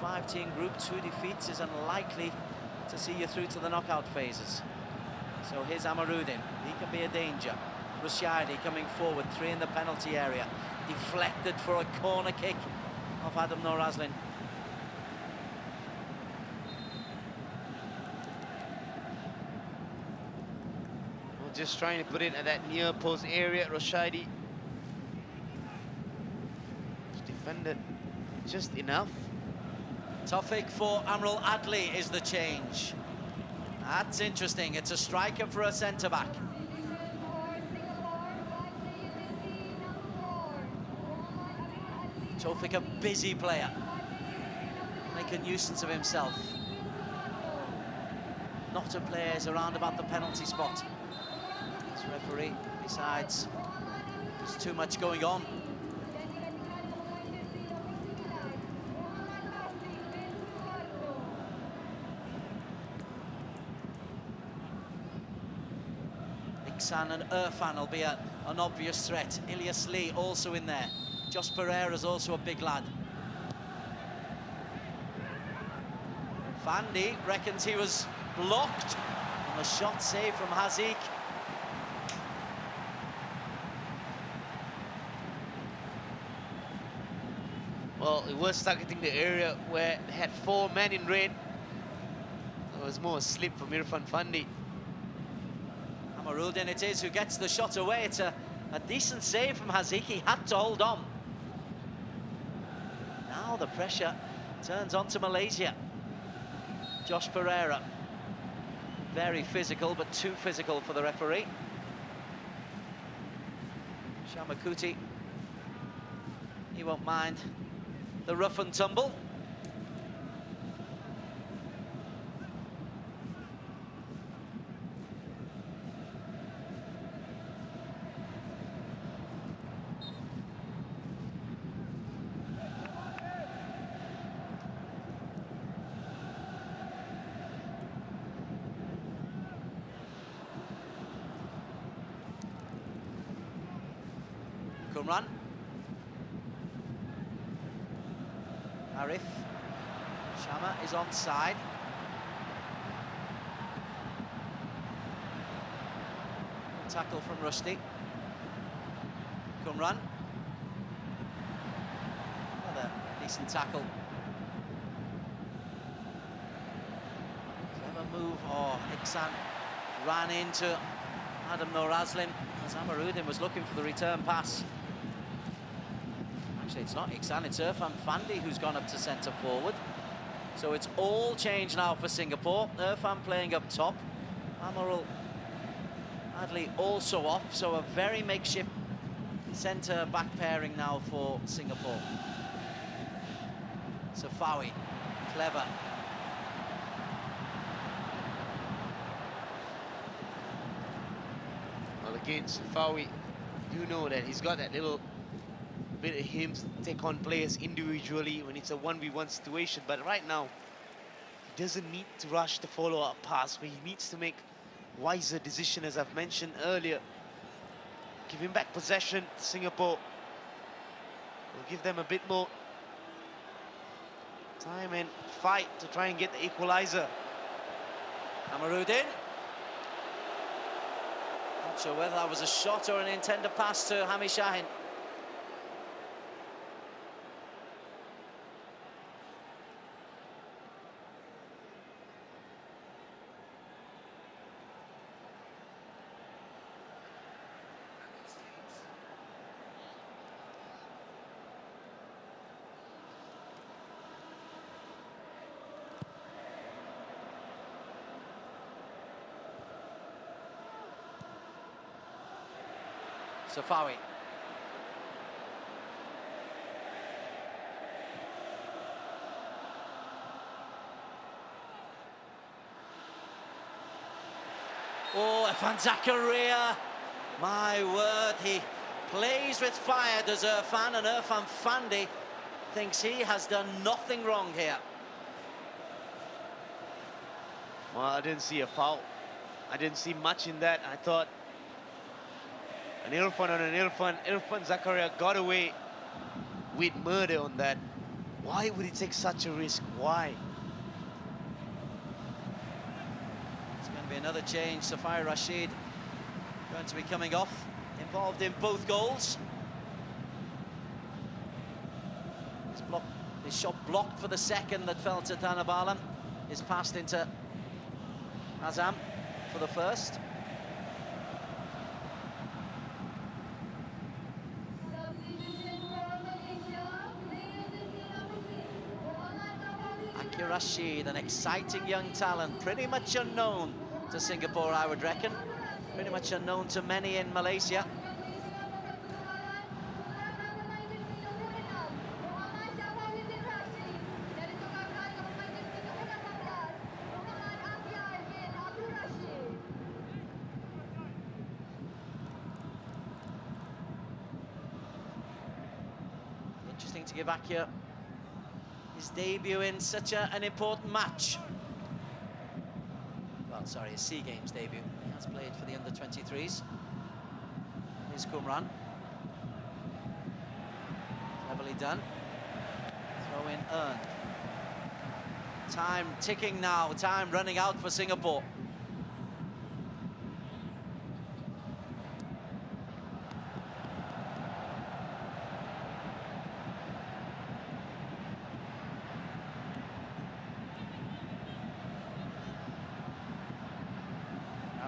A 5-team group, 2 defeats is unlikely to see you through to the knockout phases. So here's Amaruddin, he can be a danger. Rushaidi coming forward, 3 in the penalty area. Deflected for a corner kick of Adam Norazlin. Well, just trying to put it at that near post area, Rushaidi. Defended just enough. Tawfiq for Amrul Adli is the change. That's interesting, it's a striker for a centre-back. Tawfiq, a busy player, make a nuisance of himself. Not a player is around about the penalty spot. This referee decides there's too much going on. Iksan and Irfan will be an obvious threat. Ilyas Lee also in there. Josh Pereira's also a big lad. Fandi reckons he was blocked on a shot save from Haziq. Well, it was targeting the area where they had 4 men in red. It was more a slip from Irfan Fandi. Amarudin it is who gets the shot away. It's a decent save from Hazik. He had to hold on. Now the pressure turns on to Malaysia. Josh Pereira. Very physical, but too physical for the referee. Shamakuti. He won't mind the rough and tumble. Kumran. Arif. Shama is onside. Tackle from Rusty. Kumran. Another decent tackle. Clever move. Oh, Iksan ran into Adam Norazlim as Amarudin was looking for the return pass. Actually, it's not Iksan, it's Irfan Fandi who's gone up to centre forward. So it's all changed now for Singapore. Irfan playing up top. Amarul Adli also off, so a very makeshift centre-back pairing now for Singapore. Safawi, clever. Well, again, Safawi, you know that he's got that little bit of him to take on players individually when it's a 1v1 situation, but right now he doesn't need to rush the follow-up pass, but he needs to make wiser decision, as I've mentioned earlier. Giving back possession to Singapore will give them a bit more time and fight to try and get the equalizer. Amarudin. Not sure whether that was a shot or an intended pass to Hami Shahin. Safawi. Oh, Irfan Zakaria. My word, he plays with fire, does Irfan, and Irfan Fandi thinks he has done nothing wrong here. Well, I didn't see a foul. I didn't see much in that. I thought an Irfan on an Irfan Zakaria got away with murder on that. Why would he take such a risk? Why? It's going to be another change. Safai Rashid going to be coming off, involved in both goals. His shot blocked for the second that fell to Thanabalan. Is passed into Azam for the first. Rashid, an exciting young talent, pretty much unknown to Singapore, I would reckon. Pretty much unknown to many in Malaysia. Interesting to give Akia his debut in such an important match. Well, sorry, his SEA Games debut. He has played for the under-23s. Here's Kumran. Cleverly done. Throw in earned. Time ticking now, time running out for Singapore.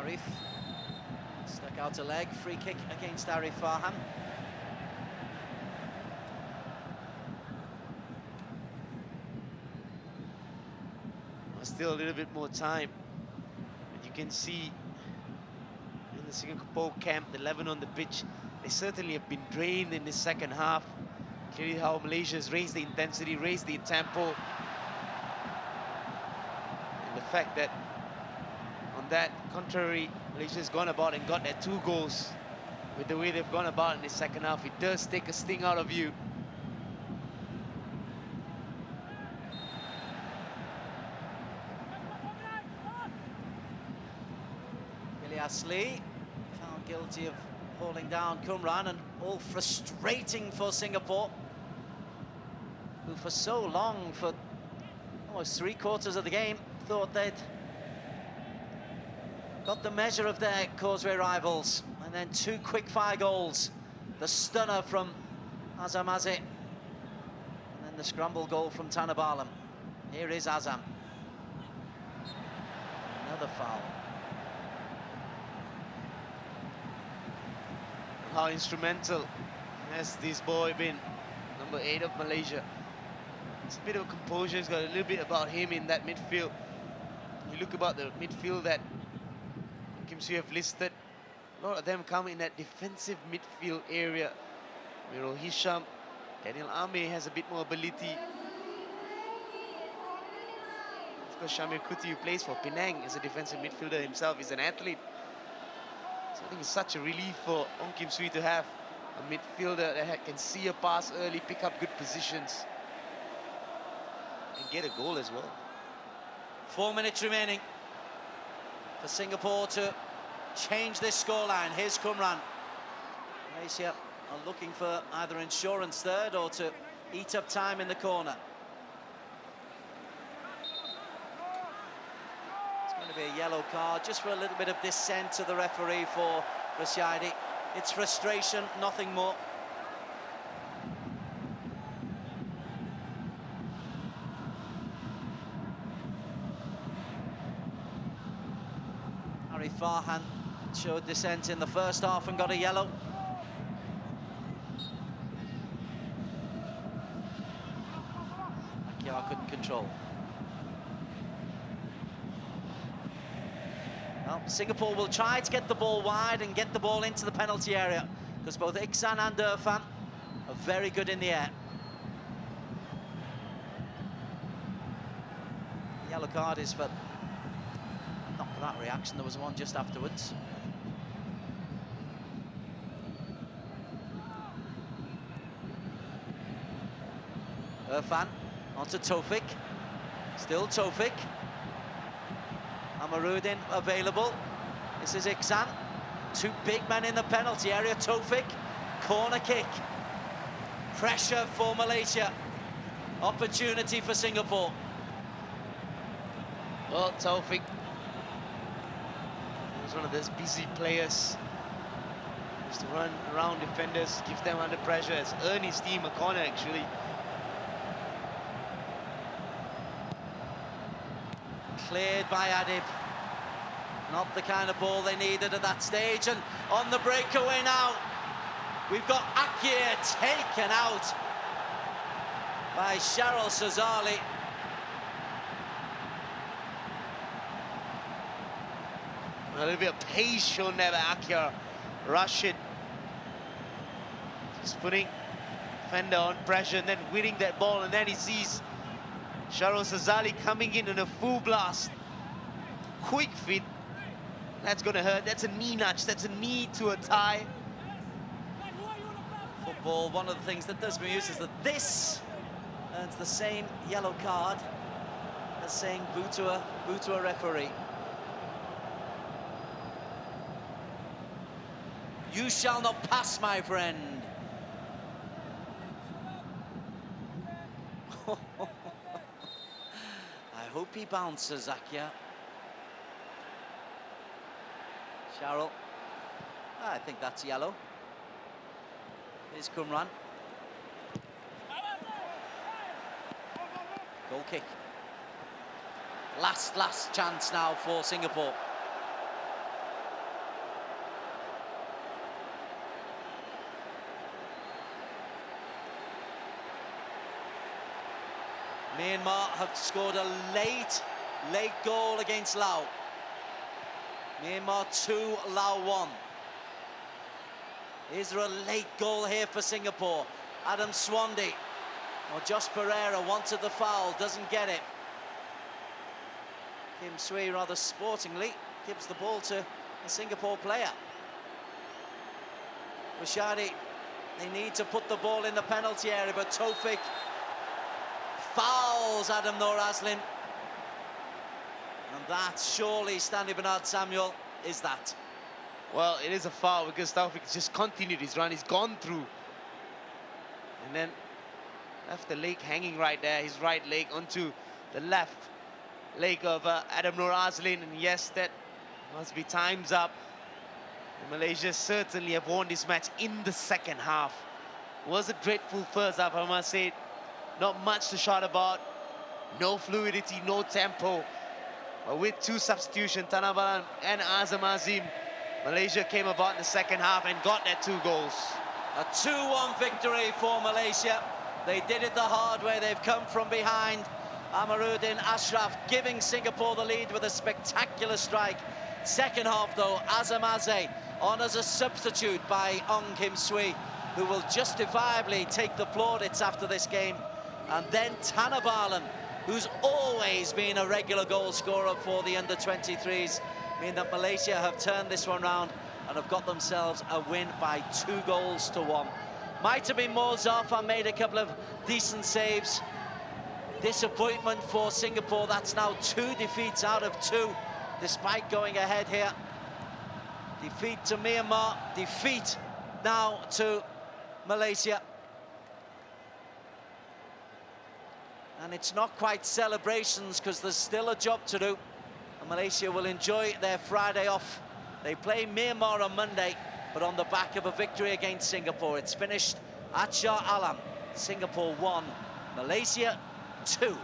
Arif stuck out a leg, free kick against Arif Farhan. Still a little bit more time. And you can see in the Singapore camp, the 11 on the pitch, they certainly have been drained in the second half. Clearly how Malaysia has raised the intensity, raised the tempo. And the fact that on that contrary, Malaysia has gone about and got their 2 goals with the way they've gone about in the second half. It does take a sting out of you. Asli found guilty of hauling down Kumran, and all frustrating for Singapore, who for so long, for almost 3/4 of the game, thought they'd got the measure of their causeway rivals, and then 2 quick-fire goals. The stunner from Azam Azit, and then the scramble goal from Tanabalam. Here is Azam. Another foul. How instrumental has this boy been, number 8 of Malaysia. It's a bit of composure, he's got a little bit about him in that midfield. You look about the midfield that Kim Sue have listed, a lot of them come in that defensive midfield area. Mirul Hisham, Daniel Ame has a bit more ability. Of course, Shamir Kuti, who plays for Penang, is a defensive midfielder himself, he's an athlete. So I think it's such a relief for Ong Kim Sui to have a midfielder that can see a pass early, pick up good positions, and get a goal as well. 4 minutes remaining for Singapore to change this scoreline. Here's Kumran. Malaysia are looking for either insurance third or to eat up time in the corner. Going to be a yellow card just for a little bit of dissent to the referee for Rashidi. It's frustration, nothing more. Arif Farhan showed dissent in the first half and got a yellow. Akyar couldn't control. Well, Singapore will try to get the ball wide and get the ball into the penalty area, because both Iksan and Irfan are very good in the air. The yellow card is for, not for that reaction, there was one just afterwards. Irfan onto Tawfik, still Tawfik. Amarudin available. This is Iksan. 2 big men in the penalty area. Tawfik, corner kick. Pressure for Malaysia. Opportunity for Singapore. Well, Tawfik was one of those busy players. Used to run around defenders, give them under pressure. Has earned his team a corner, actually. Cleared by Adib. Not the kind of ball they needed at that stage. And on the breakaway now, we've got Akir taken out by Cheryl Sazali. A little bit of pace shown there by Akir. Rashid just putting defender on pressure and then winning that ball, and then he sees Shahrul Sazali coming in a full blast. Quick feet. That's going to hurt. That's a knee nudge. That's a knee to a thigh. Football, one of the things that does me use is that this earns the same yellow card as saying boo to a referee. You shall not pass, my friend. I hope he bounces, Akia. Cheryl. I think that's yellow. Here's Kumran. Goal kick. Last chance now for Singapore. Myanmar have scored a late goal against Laos. Myanmar 2, Laos 1. Is there a late goal here for Singapore? Adam Swandi, or Josh Pereira wanted the foul, doesn't get it. Kim Sui rather sportingly gives the ball to a Singapore player. Rashadi, they need to put the ball in the penalty area, but Tofik fouls Adam Noor Aslin. And that, surely, Stanley Bernard Samuel, is that. Well, it is a foul because Taufik just continued his run. He's gone through. And then left the leg hanging right there, his right leg onto the left leg of Adam Noor Aslin. And yes, that must be time's up. And Malaysia certainly have won this match in the second half. It was a dreadful first half, I must say. Not much to shout about. No fluidity, no tempo. But with two substitutions, Tanabalan and Azam Azim, Malaysia came about in the second half and got their 2 goals. A 2-1 victory for Malaysia. They did it the hard way. They've come from behind. Amaruddin Ashraf giving Singapore the lead with a spectacular strike. Second half, though, Azam Azeh on as a substitute by Ong Kim Sui, who will justifiably take the plaudits after this game. And then Tanabalan, who's always been a regular goal scorer for the under-23s, mean that Malaysia have turned this one round and have got themselves a win by 2-1. Might have been more. Zafar made a couple of decent saves. Disappointment for Singapore. That's now 2 defeats out of 2, despite going ahead here. Defeat to Myanmar, defeat now to Malaysia. And it's not quite celebrations because there's still a job to do. And Malaysia will enjoy their Friday off. They play Myanmar on Monday, but on the back of a victory against Singapore. It's finished at Shah Alam. Singapore 1, Malaysia 2.